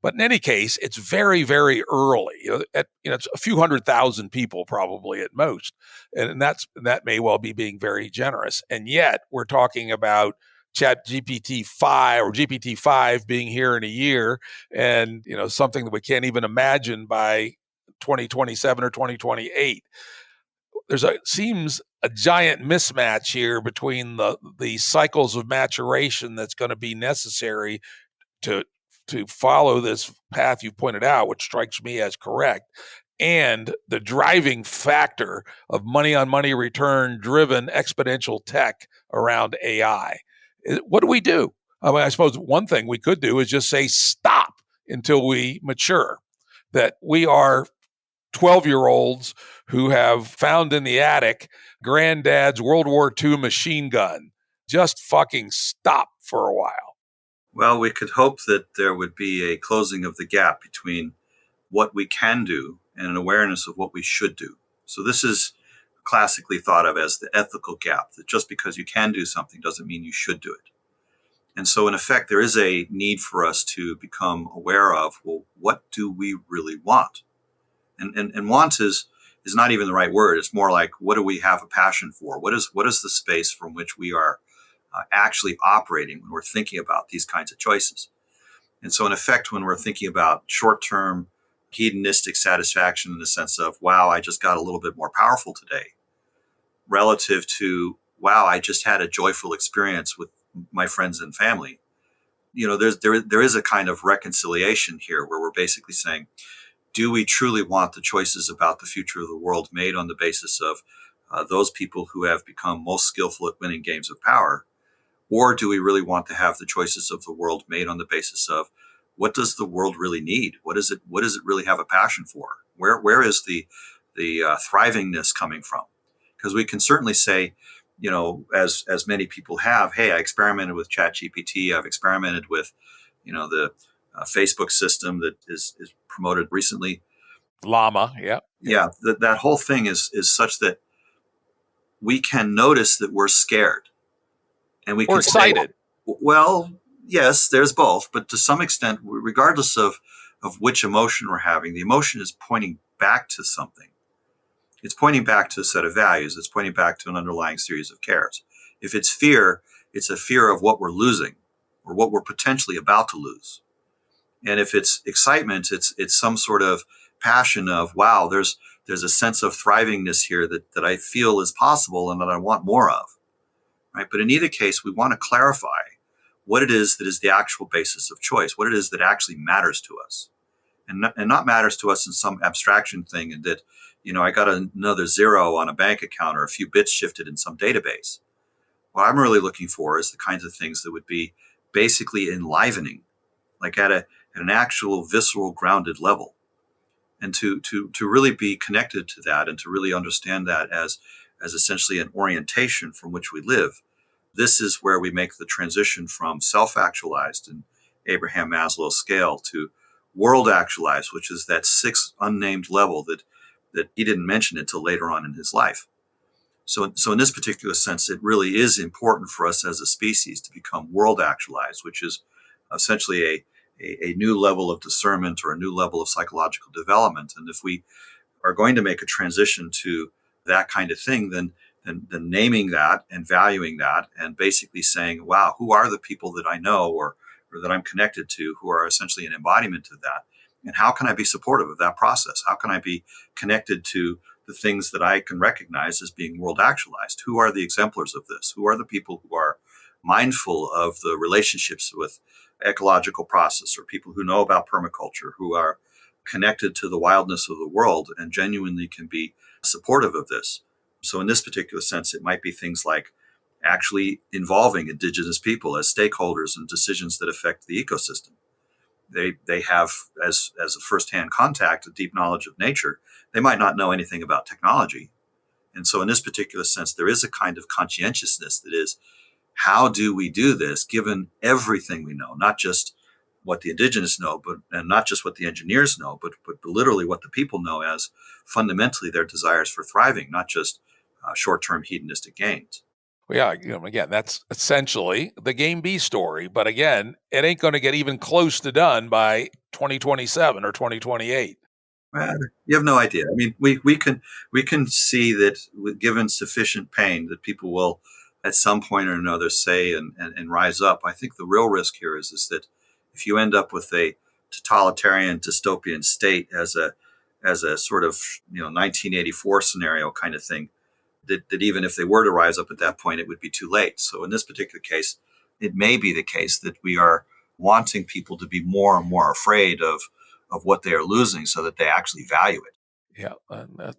Speaker 1: But in any case, it's very, very early. It's a few 100,000 people probably at most, and that may well be being very generous. And yet, we're talking about Chat GPT 5 or GPT 5 being here in a year, and something that we can't even imagine by 2027 or 2028. Seems a giant mismatch here between the cycles of maturation that's going to be necessary to follow this path you pointed out, which strikes me as correct, and the driving factor of money on money return driven exponential tech around AI. What do we do? I mean, I suppose one thing we could do is just say stop until we mature, that we are 12-year-olds who have found in the attic granddad's World War II machine gun. Just fucking stop for a while.
Speaker 2: Well, we could hope that there would be a closing of the gap between what we can do and an awareness of what we should do. So this is classically thought of as the ethical gap, that just because you can do something doesn't mean you should do it. And so in effect, there is a need for us to become aware of, well, what do we really want? And want is not even the right word. It's more like, what do we have a passion for? What is the space from which we are actually operating when we're thinking about these kinds of choices? And so in effect, when we're thinking about short-term hedonistic satisfaction in the sense of, wow, I just got a little bit more powerful today, relative to, wow, I just had a joyful experience with my friends and family. There is a kind of reconciliation here where we're basically saying, do we truly want the choices about the future of the world made on the basis of those people who have become most skillful at winning games of power? Or do we really want to have the choices of the world made on the basis of, what does the world really need? What does it really have a passion for? Where is the thrivingness coming from? Because we can certainly say, as many people have, hey, I experimented with ChatGPT. I've experimented with, the Facebook system that is promoted recently.
Speaker 1: Llama, yeah.
Speaker 2: Yeah, that whole thing is such that we can notice that we're scared. And we
Speaker 1: or
Speaker 2: can
Speaker 1: excited.
Speaker 2: Say, well, yes, there's both, but to some extent, regardless of which emotion we're having, the emotion is pointing back to something. It's pointing back to a set of values. It's pointing back to an underlying series of cares. If it's fear, it's a fear of what we're losing or what we're potentially about to lose. And if it's excitement, it's some sort of passion of, wow, there's a sense of thrivingness here that I feel is possible and that I want more of. Right? But in either case, we want to clarify what it is that is the actual basis of choice, what it is that actually matters to us, and not matters to us in some abstraction thing, and that, I got another zero on a bank account or a few bits shifted in some database. What I'm really looking for is the kinds of things that would be basically enlivening, like at an actual visceral grounded level, and to really be connected to that and to really understand that as essentially an orientation from which we live. This is where we make the transition from self-actualized in Abraham Maslow's scale to world-actualized, which is that sixth unnamed level that he didn't mention until later on in his life. So in this particular sense, it really is important for us as a species to become world-actualized, which is essentially a new level of discernment or a new level of psychological development. And if we are going to make a transition to that kind of thing, then naming that and valuing that and basically saying, wow, who are the people that I know or that I'm connected to who are essentially an embodiment of that? And how can I be supportive of that process? How can I be connected to the things that I can recognize as being world actualized? Who are the exemplars of this? Who are the people who are mindful of the relationships with ecological process, or people who know about permaculture, who are connected to the wildness of the world and genuinely can be supportive of this. So in this particular sense, it might be things like actually involving indigenous people as stakeholders in decisions that affect the ecosystem. They have, as a firsthand contact, a deep knowledge of nature. They might not know anything about technology. And so in this particular sense, there is a kind of conscientiousness that is, how do we do this given everything we know, not just what the indigenous know, and not just what the engineers know, but literally what the people know as fundamentally their desires for thriving, not just short-term hedonistic gains.
Speaker 1: Well, yeah, again, that's essentially the Game B story. But again, it ain't going to get even close to done by 2027 or 2028.
Speaker 2: Well, you have no idea. I mean, we can see that given sufficient pain, that people will at some point or another say and rise up. I think the real risk here is that if you end up with a totalitarian dystopian state as a sort of 1984 scenario kind of thing, that even if they were to rise up at that point, it would be too late. So in this particular case, it may be the case that we are wanting people to be more and more afraid of what they are losing so that they actually value it.
Speaker 1: Yeah,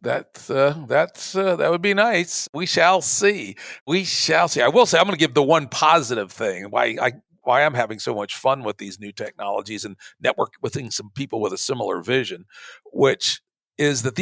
Speaker 1: that would be nice. We shall see. We shall see. I will say, I'm going to give the one positive thing why I'm having so much fun with these new technologies and network with some people with a similar vision, which is that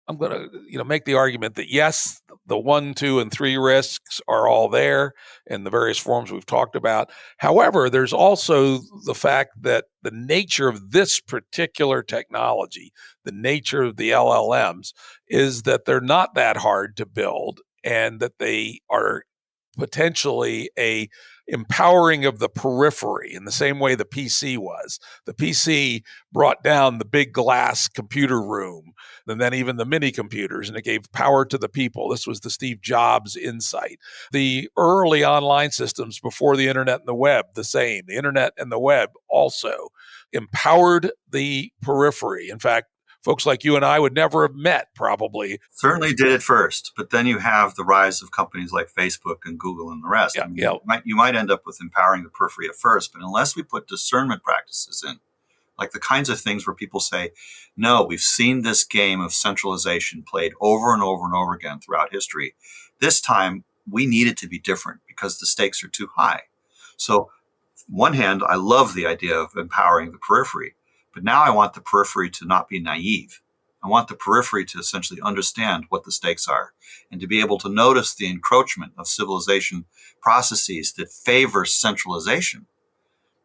Speaker 1: I'm going to make the argument that yes, the 1, 2, and 3 risks are all there in the various forms we've talked about. However, there's also the fact that the nature of this particular technology, the nature of the LLMs, is that they're not that hard to build, and that they are potentially a empowering of the periphery in the same way the PC was. The PC brought down the big glass computer room, and then even the mini computers, and it gave power to the people. This was the Steve Jobs insight. The early online systems before the internet and the web, the same. The internet and the web also empowered the periphery. In fact, folks like you and I would never have met, probably.
Speaker 2: Certainly did it first, but then you have the rise of companies like Facebook and Google and the rest.
Speaker 1: Yeah,
Speaker 2: I mean, you might end up with empowering the periphery at first, but unless we put discernment practices in, like the kinds of things where people say, no, we've seen this game of centralization played over and over and over again throughout history. This time, we need it to be different because the stakes are too high. So, on one hand, I love the idea of empowering the periphery. But now I want the periphery to not be naive. I want the periphery to essentially understand what the stakes are and to be able to notice the encroachment of civilization processes that favor centralization,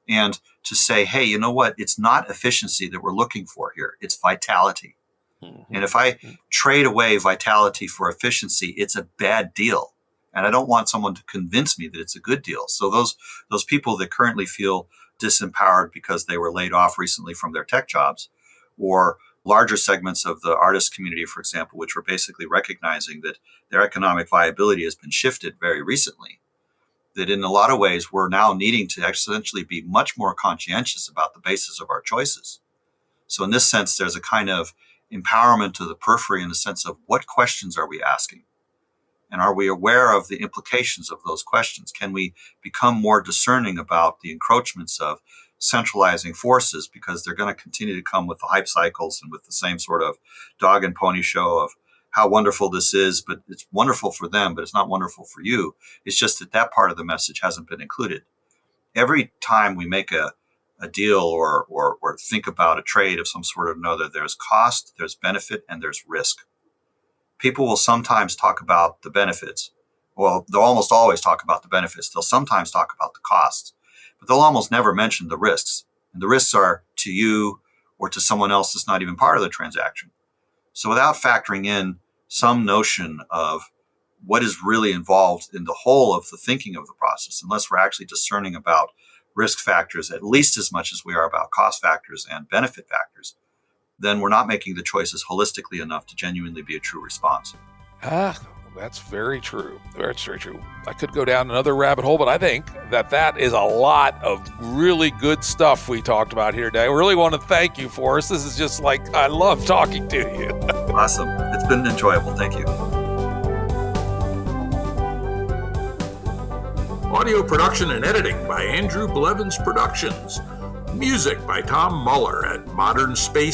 Speaker 2: and to say, hey, you know what? It's not efficiency that we're looking for here. It's vitality. Mm-hmm. And if I trade away vitality for efficiency, it's a bad deal. And I don't want someone to convince me that it's a good deal. So those people that currently feel disempowered because they were laid off recently from their tech jobs, or larger segments of the artist community, for example, which were basically recognizing that their economic viability has been shifted very recently, that in a lot of ways we're now needing to essentially be much more conscientious about the basis of our choices. So in this sense, there's a kind of empowerment to the periphery in the sense of what questions are we asking? And are we aware of the implications of those questions? Can we become more discerning about the encroachments of centralizing forces, because they're going to continue to come with the hype cycles and with the same sort of dog and pony show of how wonderful this is, but it's wonderful for them, but it's not wonderful for you. It's just that part of the message hasn't been included. Every time we make a deal or think about a trade of some sort or another, there's cost, there's benefit, and there's risk. People will sometimes talk about the benefits. Well, they'll almost always talk about the benefits. They'll sometimes talk about the costs, but they'll almost never mention the risks. And the risks are to you or to someone else that's not even part of the transaction. So without factoring in some notion of what is really involved in the whole of the thinking of the process, unless we're actually discerning about risk factors at least as much as we are about cost factors and benefit factors, then we're not making the choices holistically enough to genuinely be a true response.
Speaker 1: That's very true. That's very true. I could go down another rabbit hole, but I think that is a lot of really good stuff we talked about here today. I really want to thank you, Forrest. This is just like, I love talking to you.
Speaker 2: Awesome. It's been enjoyable. Thank you.
Speaker 1: Audio production and editing by Andrew Blevins Productions. Music by Tom Muller at Modern Space